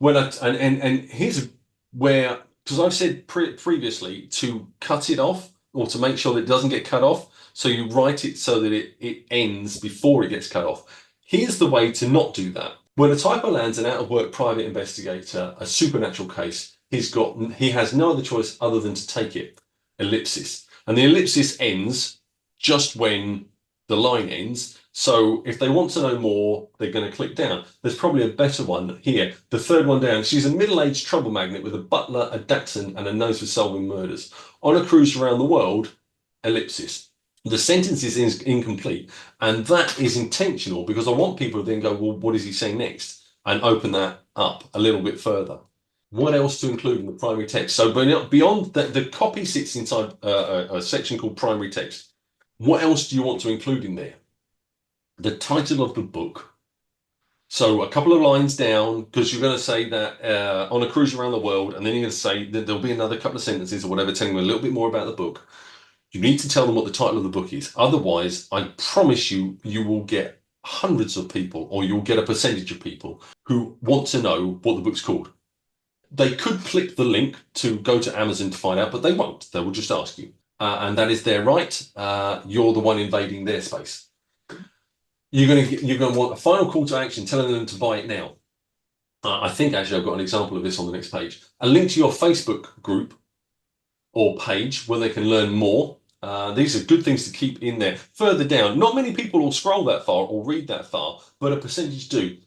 And here's where, because I've said previously to cut it off or to make sure that it doesn't get cut off. So you write it so that it ends before it gets cut off. Here's the way to not do that. When a typo lands an out-of-work private investigator a supernatural case, he has no other choice other than to take it. Ellipsis. And the ellipsis ends just when the line ends. So if they want to know more, they're going to click down. There's probably a better one here. The third one down. She's a middle-aged trouble magnet with a butler, a Dachshund, and a nose for solving murders. On a cruise around the world, ellipsis. The sentence is incomplete, and that is intentional because I want people to then go, well, what is he saying next? And open that up a little bit further. What else to include in the primary text? So beyond that, the copy sits inside a section called primary text. What else do you want to include in there? The title of the book. So a couple of lines down, because you're going to say that on a cruise around the world, and then you're going to say that there'll be another couple of sentences or whatever telling them a little bit more about the book. You need to tell them what the title of the book is. Otherwise, I promise you, you will get hundreds of people, or you'll get a percentage of people who want to know what the book's called. They could click the link to go to Amazon to find out, but they won't. They will just ask you. And that is their right. You're the one invading their space. You're going to want a final call to action telling them to buy it now. I think actually I've got an example of this on the next page. A link to your Facebook group or page where they can learn more. These are good things to keep in there. Further down, not many people will scroll that far or read that far, but a percentage do.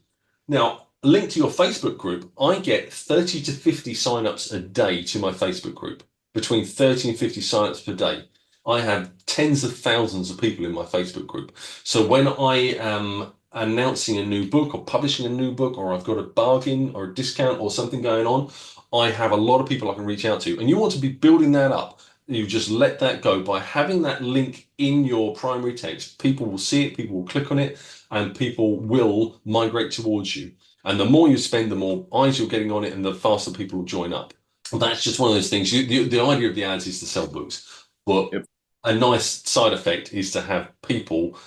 Now, a link to your Facebook group, I get 30 to 50 signups a day to my Facebook group. Between 30 and 50 signups per day. I have tens of thousands of people in my Facebook group. So when I am announcing a new book or publishing a new book, or I've got a bargain or a discount or something going on, I have a lot of people I can reach out to. And you want to be building that up. You just let that go by having that link in your primary text. People will see it, people will click on it, and people will migrate towards you. And the more you spend, the more eyes you're getting on it, and the faster people will join up. That's just one of those things. The idea of the ads is to sell books, but a nice side effect is to have people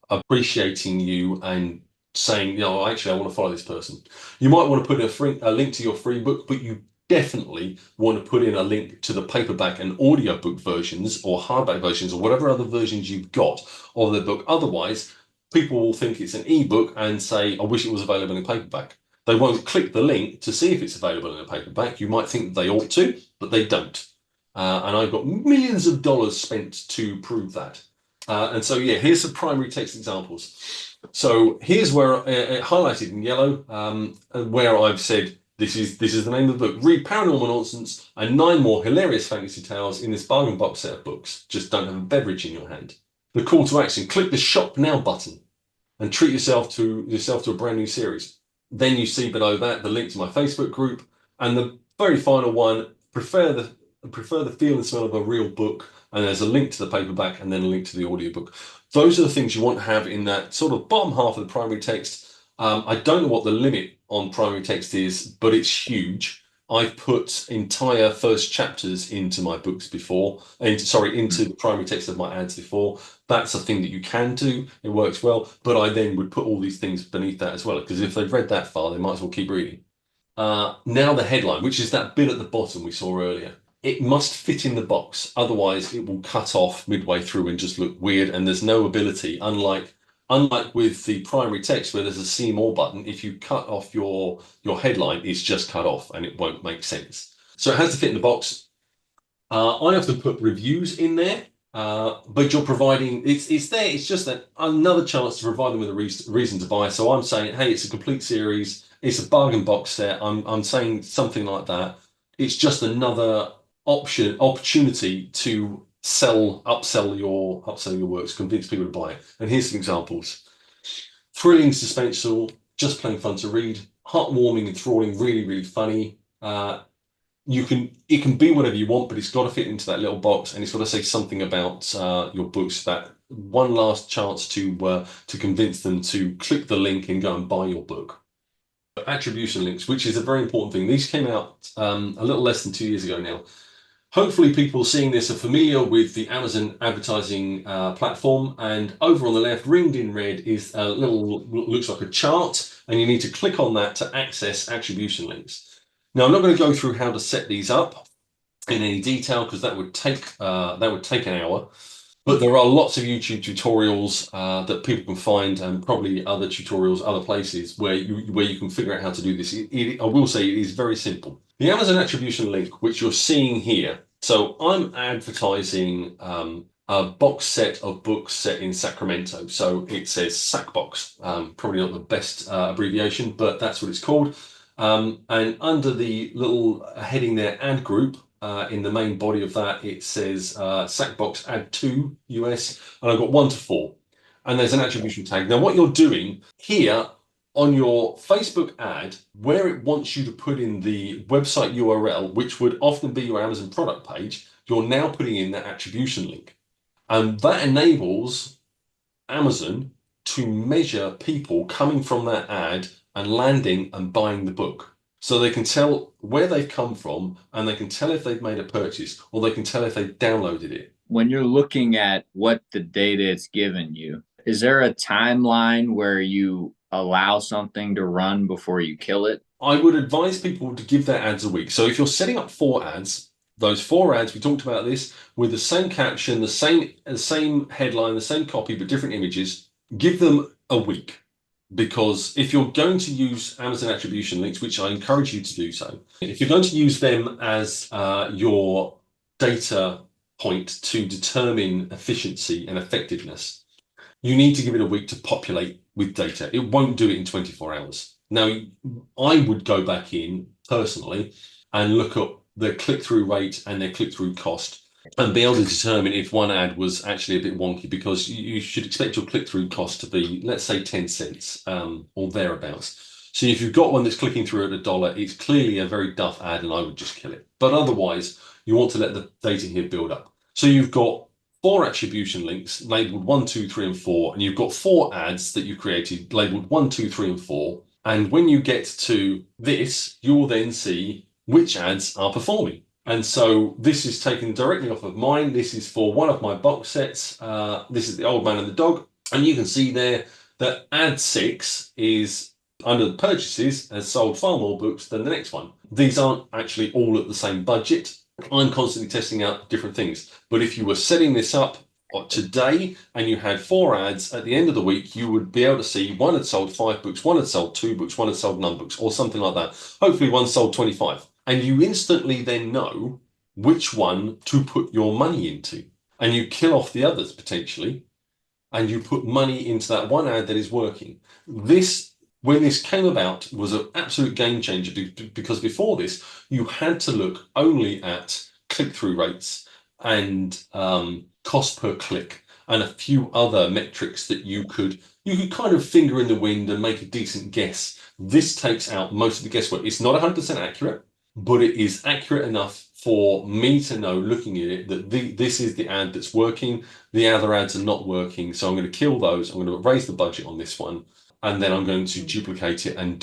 appreciating you and saying, you know, actually, I want to follow this person. You might want to put a link to your free book, but you definitely want to put in a link to the paperback and audiobook versions or hardback versions or whatever other versions you've got of the book. Otherwise, people will think it's an ebook and say, I wish it was available in paperback. They won't click the link to see if it's available in a paperback. You might think they ought to, but they don't. And I've got millions of dollars spent to prove that. And so, yeah, here's some primary text examples. So here's where highlighted in yellow, where I've said, this is the name of the book. Read Paranormal Nonsense and 9 more hilarious fantasy tales in this bargain box set of books. Just don't have a beverage in your hand. The call to action, click the shop now button and treat yourself to a brand new series. Then you see below that the link to my Facebook group, and the very final one, prefer the feel and smell of a real book, and there's a link to the paperback and then a link to the audiobook. Those are the things you want to have in that sort of bottom half of the primary text. I don't know what the limit on primary text is, but it's huge. I've put entire first chapters into my books before, into the primary text of my ads before. That's a thing that you can do. It works well, but I then would put all these things beneath that as well, because if they've read that far, they might as well keep reading. Now the headline, which is that bit at the bottom we saw earlier. It must fit in the box, otherwise it will cut off midway through and just look weird, and there's no ability, unlike with the primary text where there's a see more button. If you cut off your headline, it's just cut off and it won't make sense. So it has to fit in the box. I have to put reviews in there, but you're providing, it's there, it's just another chance to provide them with a reason to buy. So I'm saying, hey, it's a complete series, it's a bargain box set. I'm saying something like that. It's just another opportunity to upsell your works, convince people to buy it. And here's some examples: thrilling, suspenseful, just plain fun to read, heartwarming, enthralling, really, really funny. It can be whatever you want, but it's got to fit into that little box, and it's got to say something about your books. That one last chance to convince them to click the link and go and buy your book. Attribution links, which is a very important thing. These came out a little less than 2 years ago now. Hopefully people seeing this are familiar with the Amazon advertising platform, and over on the left, ringed in red, is a little, looks like a chart, and you need to click on that to access attribution links. Now, I'm not going to go through how to set these up in any detail because that would take an hour, but there are lots of YouTube tutorials that people can find, and probably other tutorials, other places where you can figure out how to do this. I will say it is very simple. The Amazon attribution link, which you're seeing here. So I'm advertising a box set of books set in Sacramento. So it says SACBOX, probably not the best abbreviation, but that's what it's called. And under the little heading there, ad group, in the main body of that, it says Sackbox add 2 US, and I've got 1 to 4. And there's an attribution tag. Now, what you're doing here on your Facebook ad, where it wants you to put in the website URL, which would often be your Amazon product page, you're now putting in that attribution link. And that enables Amazon to measure people coming from that ad and landing and buying the book. So they can tell where they've come from, and they can tell if they've made a purchase, or they can tell if they've downloaded it. When you're looking at what the data it's given you, is there a timeline where you allow something to run before you kill it? I would advise people to give their ads a week. So if you're setting up 4 ads, those 4 ads, we talked about this, with the same caption, the same headline, the same copy, but different images, give them a week. Because if you're going to use Amazon attribution links, which I encourage you to do so, if you're going to use them as your data point to determine efficiency and effectiveness, you need to give it a week to populate with data. It won't do it in 24 hours. Now, I would go back in personally and look at their click-through rate and their click-through cost and be able to determine if one ad was actually a bit wonky, because you should expect your click-through cost to be, let's say, 10 cents or thereabouts. So if you've got one that's clicking through at $1, it's clearly a very duff ad, and I would just kill it. But otherwise, you want to let the data here build up. So you've got 4 attribution links labeled 1, 2, 3, and 4, and you've got 4 ads that you've created labeled 1, 2, 3, and 4. And when you get to this, you'll then see which ads are performing. And so this is taken directly off of mine. This is for one of my box sets. This is The Old Man and the Dog. And you can see there that ad 6 is, under the purchases, has sold far more books than the next one. These aren't actually all at the same budget. I'm constantly testing out different things. But if you were setting this up today and you had 4 ads, at the end of the week, you would be able to see one had sold 5 books, one had sold 2 books, one had sold none books, or something like that. Hopefully one sold 25. And you instantly then know which one to put your money into. And you kill off the others potentially, and you put money into that one ad that is working. This, when this came about, was an absolute game changer, because before this, you had to look only at click-through rates and cost per click and a few other metrics that you could kind of finger in the wind and make a decent guess. This takes out most of the guesswork. It's not 100% accurate, but it is accurate enough for me to know, looking at it, that this is the ad that's working. The other ads are not working. So I'm going to kill those. I'm going to raise the budget on this one. And then I'm going to duplicate it and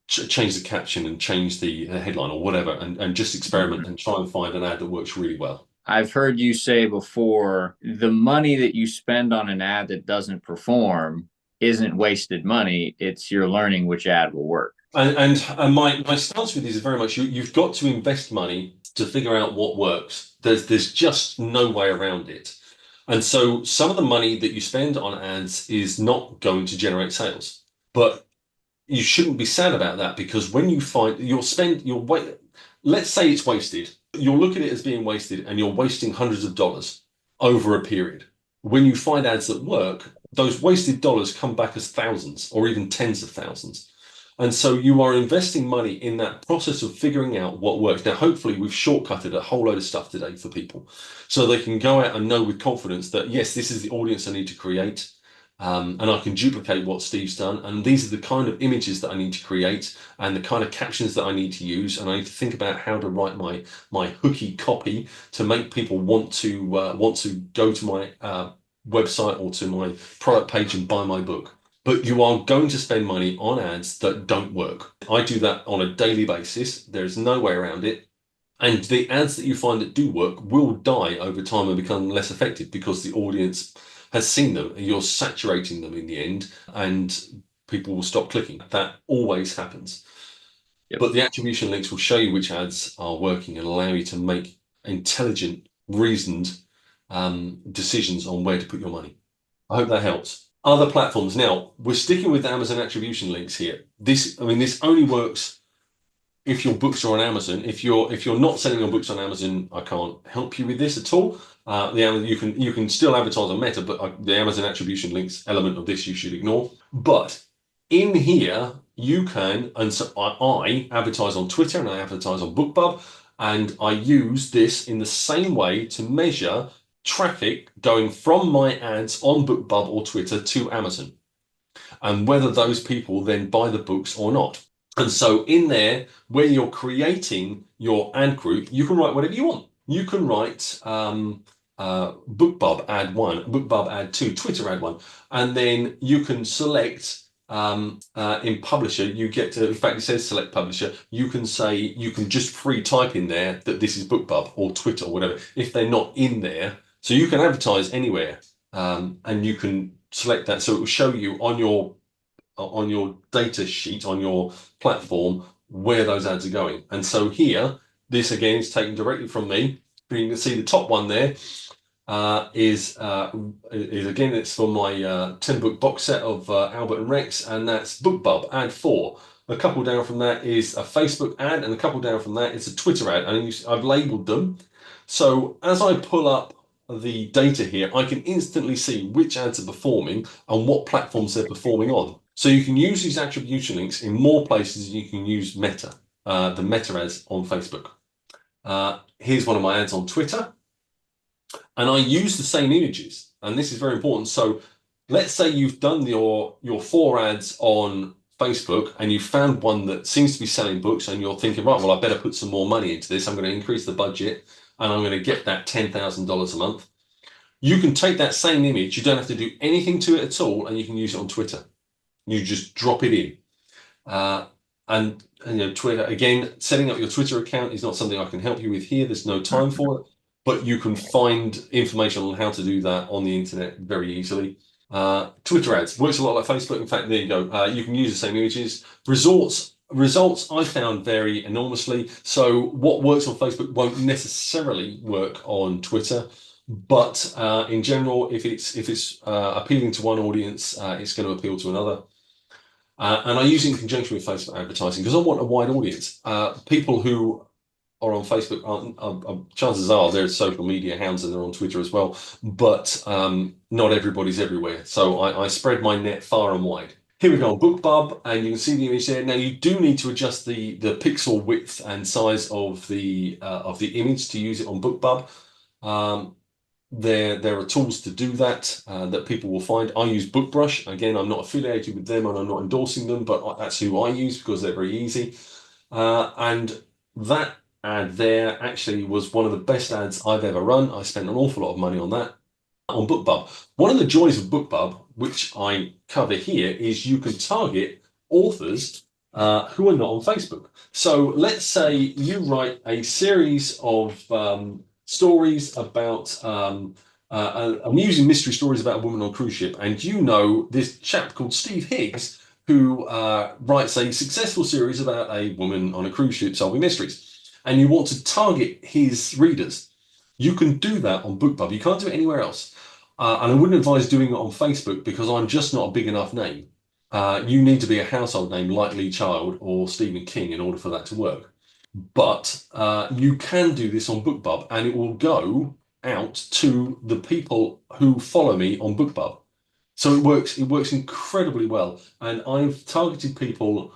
change the caption and change the headline or whatever, and just experiment and try and find an ad that works really well. I've heard you say before, the money that you spend on an ad that doesn't perform isn't wasted money. It's you're learning which ad will work. And my stance with this is very much you've got to invest money to figure out what works. There's just no way around it. And so some of the money that you spend on ads is not going to generate sales. But you shouldn't be sad about that, because when you find let's say it's wasted, you'll look at it as being wasted and you're wasting hundreds of dollars over a period. When you find ads that work, those wasted dollars come back as thousands or even tens of thousands. And so you are investing money in that process of figuring out what works. Now, hopefully we've shortcutted a whole load of stuff today for people, so they can go out and know with confidence that, yes, this is the audience I need to create. And I can duplicate what Steve's done. And these are the kind of images that I need to create and the kind of captions that I need to use. And I need to think about how to write my hooky copy to make people want to go to my website or to my product page and buy my book. But you are going to spend money on ads that don't work. I do that on a daily basis. There's no way around it. And the ads that you find that do work will die over time and become less effective, because the audience has seen them, and you're saturating them in the end, and people will stop clicking. That always happens. Yep. But the attribution links will show you which ads are working and allow you to make intelligent, reasoned decisions on where to put your money. I hope that helps. Other platforms. Now, we're sticking with Amazon attribution links here. This only works if your books are on Amazon. If you're not selling your books on Amazon, I can't help you with this at all. You can still advertise on Meta, but the Amazon attribution links element of this you should ignore. But in here you can, and so I advertise on Twitter and I advertise on BookBub, And I use this in the same way to measure traffic going from my ads on BookBub or Twitter to Amazon, and whether those people then buy the books or not. And so in there, where you're creating your ad group, you can write whatever you want. You can write BookBub ad 1, BookBub ad 2, Twitter ad 1, and then you can select in publisher, you get to, in fact, it says select publisher. You can say, you can just free type in there that this is BookBub or Twitter or whatever, if they're not in there. So you can advertise anywhere, and you can select that. So it will show you on your data sheet, on your platform, where those ads are going. And so here, this again is taken directly from me. You can see the top one there is again, it's for my 10 book box set of Albert and Rex, and that's BookBub ad 4. A couple down from that is a Facebook ad, and a couple down from that is a Twitter ad, and I've labeled them. So as I pull up the data here, I can instantly see which ads are performing and what platforms they're performing on. So you can use these attribution links in more places than you can use Meta, the Meta ads on Facebook. Here's one of my ads on Twitter. And I use the same images, and this is very important. So let's say you've done your 4 ads on Facebook, and you found one that seems to be selling books, and you're thinking, right, well, I better put some more money into this. I'm going to increase the budget, and I'm going to get that $10,000 a month. You can take that same image. You don't have to do anything to it at all, and you can use it on Twitter. You just drop it in. And you know, Twitter, again, setting up your Twitter account is not something I can help you with here. There's no time for it. But you can find information on how to do that on the internet very easily. Twitter ads works a lot like Facebook. In fact, there you go. You can use the same images. Results I found vary enormously. So what works on Facebook won't necessarily work on Twitter. But in general, if it's appealing to one audience, it's going to appeal to another. And I use it in conjunction with Facebook advertising because I want a wide audience. People who are on Facebook, chances are they're social media hounds and they're on Twitter as well, but not everybody's everywhere. So I spread my net far and wide. Here we go on BookBub, and you can see the image there. Now you do need to adjust the pixel width and size of the image to use it on BookBub. There are tools to do that that people will find. I use BookBrush. Again, I'm not affiliated with them and I'm not endorsing them, but that's who I use because they're very easy. And that ad there actually was one of the best ads I've ever run. I spent an awful lot of money on that on BookBub. One of the joys of BookBub, which I cover here, is you can target authors who are not on Facebook. So let's say you write a series of stories about amusing mystery stories about a woman on a cruise ship, and you know this chap called Steve Higgs who writes a successful series about a woman on a cruise ship solving mysteries, and you want to target his readers. You can do that on BookBub. You can't do it anywhere else. And I wouldn't advise doing it on Facebook because I'm just not a big enough name. You need to be a household name like Lee Child or Stephen King in order for that to work. But you can do this on BookBub, and it will go out to the people who follow me on BookBub. So it works incredibly well. And I've targeted people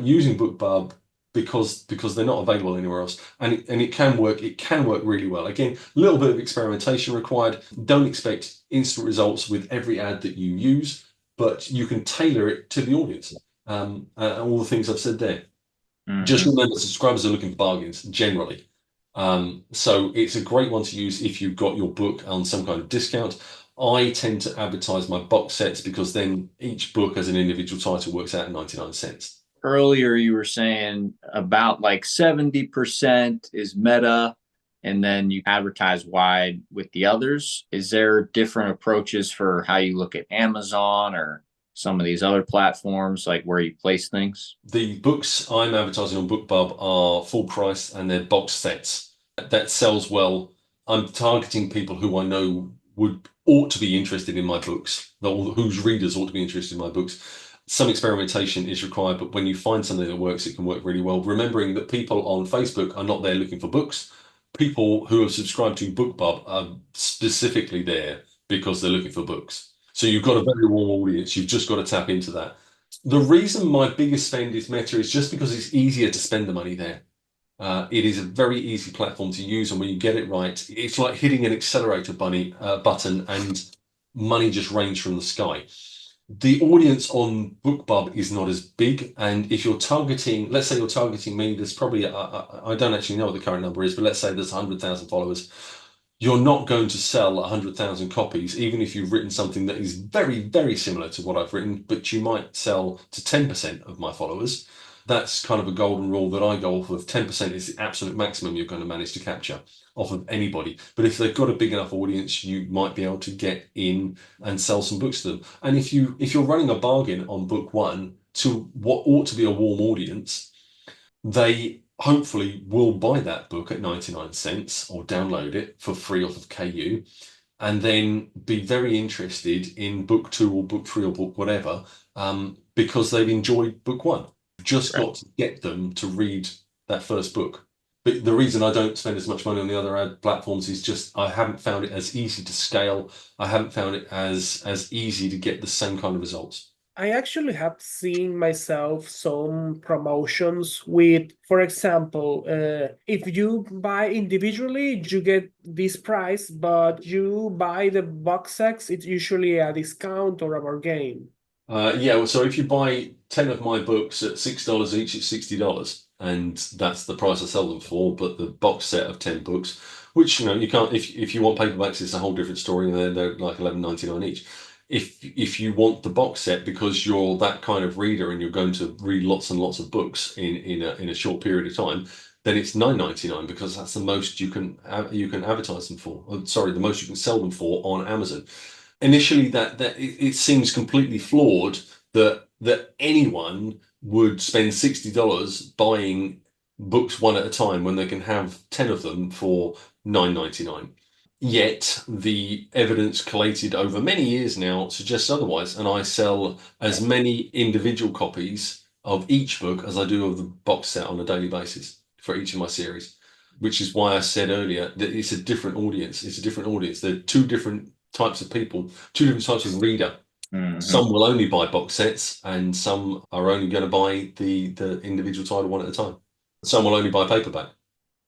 using BookBub because they're not available anywhere else, and it can work really well. Again, a little bit of experimentation required. Don't expect instant results with every ad that you use, but you can tailor it to the audience. All the things I've said there. Just remember, subscribers are looking for bargains generally. So it's a great one to use if you've got your book on some kind of discount. I tend to advertise my box sets because then each book as an individual title works out at 99 cents. Earlier, you were saying about like 70% is Meta, and then you advertise wide with the others. Is there different approaches for how you look at Amazon or some of these other platforms, like where you place things? The books I'm advertising on BookBub are full price and they're box sets. That sells well. I'm targeting people who I know ought to be interested in my books, or whose readers ought to be interested in my books. Some experimentation is required, but when you find something that works, it can work really well. Remembering that people on Facebook are not there looking for books. People who have subscribed to BookBub are specifically there because they're looking for books. So you've got a very warm audience. You've just got to tap into that. The reason my biggest spend is Meta is just because it's easier to spend the money there. It is a very easy platform to use, and when you get it right, it's like hitting an accelerator button, and money just rains from the sky. The audience on BookBub is not as big, and if you're targeting, let's say you're targeting me, there's probably, I don't actually know what the current number is, but let's say there's 100,000 followers. You're not going to sell 100,000 copies, even if you've written something that is very, very similar to what I've written, but you might sell to 10% of my followers. That's kind of a golden rule that I go off of. 10% is the absolute maximum you're going to manage to capture off of anybody. But if they've got a big enough audience, you might be able to get in and sell some books to them. And if you're running a bargain on book one to what ought to be a warm audience, they hopefully will buy that book at 99 cents or download it for free off of KU, and then be very interested in book two or book three or book whatever, because they've enjoyed book one. Just got to get them to read that first book. But the reason I don't spend as much money on the other ad platforms is just I haven't found it as easy to scale. I haven't found it as easy to get the same kind of results. I actually have seen myself some promotions with, for example, if you buy individually, you get this price, but you buy the box sets, it's usually a discount or a bargain. Yeah, so if you buy 10 of my books at $6 each, it's $60, and that's the price I sell them for. But the box set of 10 books, which you can't, if you want paperbacks, it's a whole different story, and they're like $11.99 each. If you want the box set because you're that kind of reader and you're going to read lots and lots of books in a short period of time, then it's $9.99 because that's the most you can advertise them for. Sorry, the most you can sell them for on Amazon. Initially, that it seems completely flawed that anyone would spend $60 buying books one at a time when they can have 10 of them for $9.99. Yet the evidence collated over many years now suggests otherwise, and I sell as many individual copies of each book as I do of the box set on a daily basis for each of my series, which is why I said earlier that it's a different audience. It's a different audience. There are two different types of people, two different types of reader. Mhm. Some will only buy box sets, and some are only going to buy the individual title one at a time. Some will only buy paperback.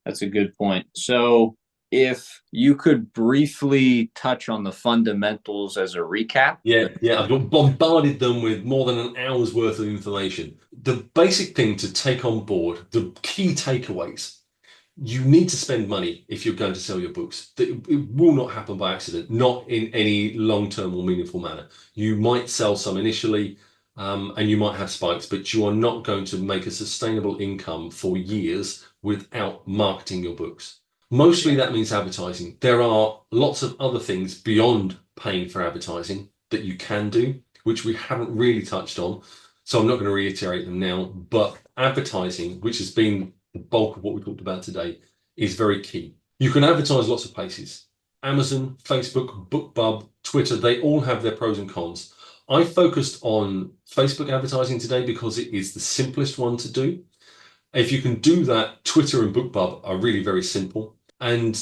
That's a good point. So, if you could briefly touch on the fundamentals as a recap. Yeah, I've bombarded them with more than an hour's worth of information. The basic thing to take on board, the key takeaways. You need to spend money if you're going to sell your books. It will not happen by accident, not in any long-term or meaningful manner. You might sell some initially, and you might have spikes, but you are not going to make a sustainable income for years without marketing your books. Mostly that means advertising. There are lots of other things beyond paying for advertising that you can do, which we haven't really touched on. So I'm not going to reiterate them now, but advertising, which has been the bulk of what we talked about today, is very key. You can advertise lots of places. Amazon, Facebook, BookBub, Twitter, they all have their pros and cons. I focused on Facebook advertising today because it is the simplest one to do. If you can do that, Twitter and BookBub are really very simple. And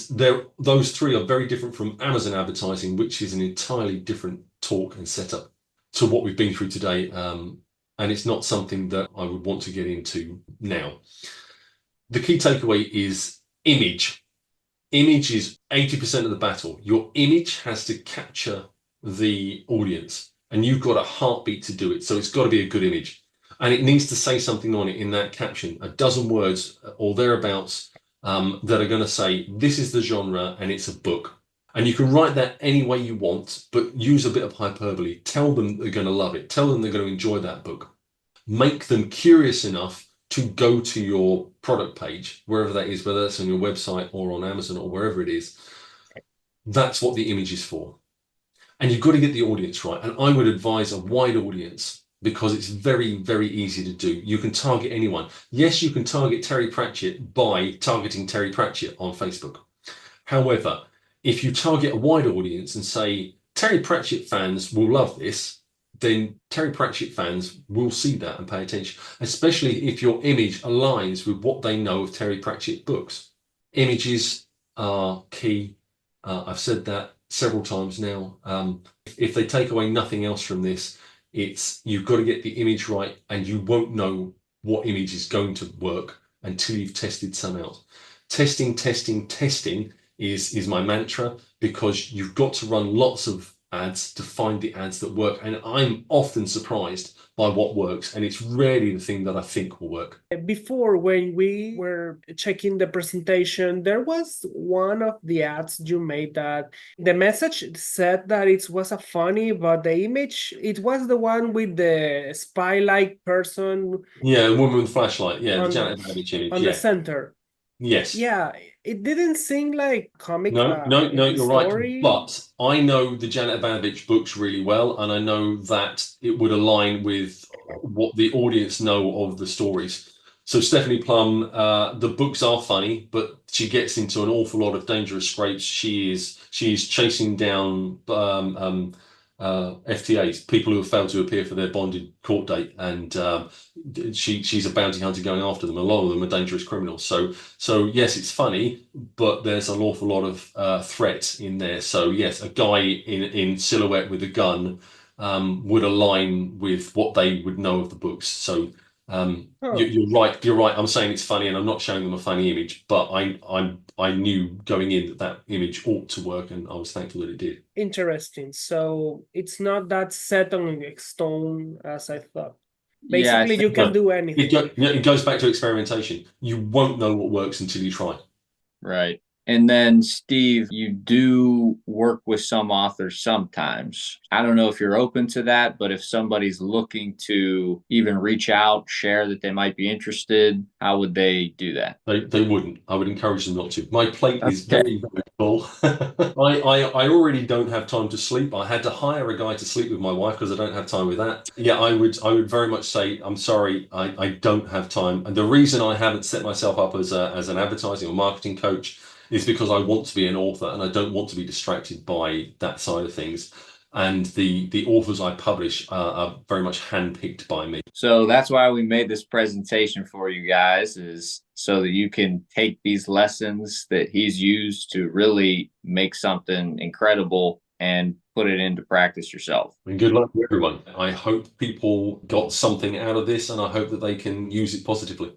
those three are very different from Amazon advertising, which is an entirely different talk and setup to what we've been through today. And it's not something that I would want to get into now. The key takeaway is image. Image is 80% of the battle. Your image has to capture the audience, and you've got a heartbeat to do it. So it's got to be a good image, and it needs to say something on it in that caption, a dozen words or thereabouts, that are going to say, this is the genre and it's a book. And you can write that any way you want, but use a bit of hyperbole. Tell them they're going to love it. Tell them they're going to enjoy that book. Make them curious enough to go to your product page, wherever that is, whether that's on your website or on Amazon or wherever it is. That's what the image is for. And you've got to get the audience right. And I would advise a wide audience because it's very, very easy to do. You can target anyone. Yes, you can target Terry Pratchett by targeting Terry Pratchett on Facebook. However, if you target a wide audience and say, Terry Pratchett fans will love this, then Terry Pratchett fans will see that and pay attention, especially if your image aligns with what they know of Terry Pratchett books. Images are key. I've said that several times now. If they take away nothing else from this, it's you've got to get the image right, and you won't know what image is going to work until you've tested some out. Testing, testing, testing is my mantra, because you've got to run lots of ads to find the ads that work. And I'm often surprised by what works, and it's rarely the thing that I think will work. Before, when we were checking the presentation, there was one of the ads you made that the message said that it was a funny, but the image, it was the one with the spy-like person. Yeah, the woman with the flashlight. Yeah, the on, Janet Babbage image. on Yeah. the center. Yes. Yeah, it didn't seem like comic No, you're story. right. But I know the Janet Babbage books really well, and I know that it would align with what the audience know of the stories. So Stephanie Plum, the books are funny, but she gets into an awful lot of dangerous scrapes. She is chasing down FTAs, people who have failed to appear for their bonded court date, and she's a bounty hunter going after them. A lot of them are dangerous criminals. So yes, it's funny, but there's an awful lot of threat in there. So yes, a guy in silhouette with a gun would align with what they would know of the books. So you're right. You're right. I'm saying it's funny, and I'm not showing them a funny image, but I knew going in that image ought to work, and I was thankful that it did. Interesting. So it's not that set on stone as I thought. Yeah, Basically, you can do anything. It goes back to experimentation. You won't know what works until you try. right. And then, Steve, you do work with some authors sometimes. I don't know if you're open to that, but if somebody's looking to even reach out, share that they might be interested, how would they do that? They wouldn't. I would encourage them not to. My plate is very, very full. I already don't have time to sleep. I had to hire a guy to sleep with my wife because I don't have time with that. Yeah, I would very much say, I'm sorry, I don't have time. And the reason I haven't set myself up as an advertising or marketing coach is because I want to be an author, and I don't want to be distracted by that side of things. And the authors I publish are very much handpicked by me. So that's why we made this presentation for you guys, is so that you can take these lessons that he's used to really make something incredible and put it into practice yourself. And good luck to everyone. I hope people got something out of this, and I hope that they can use it positively.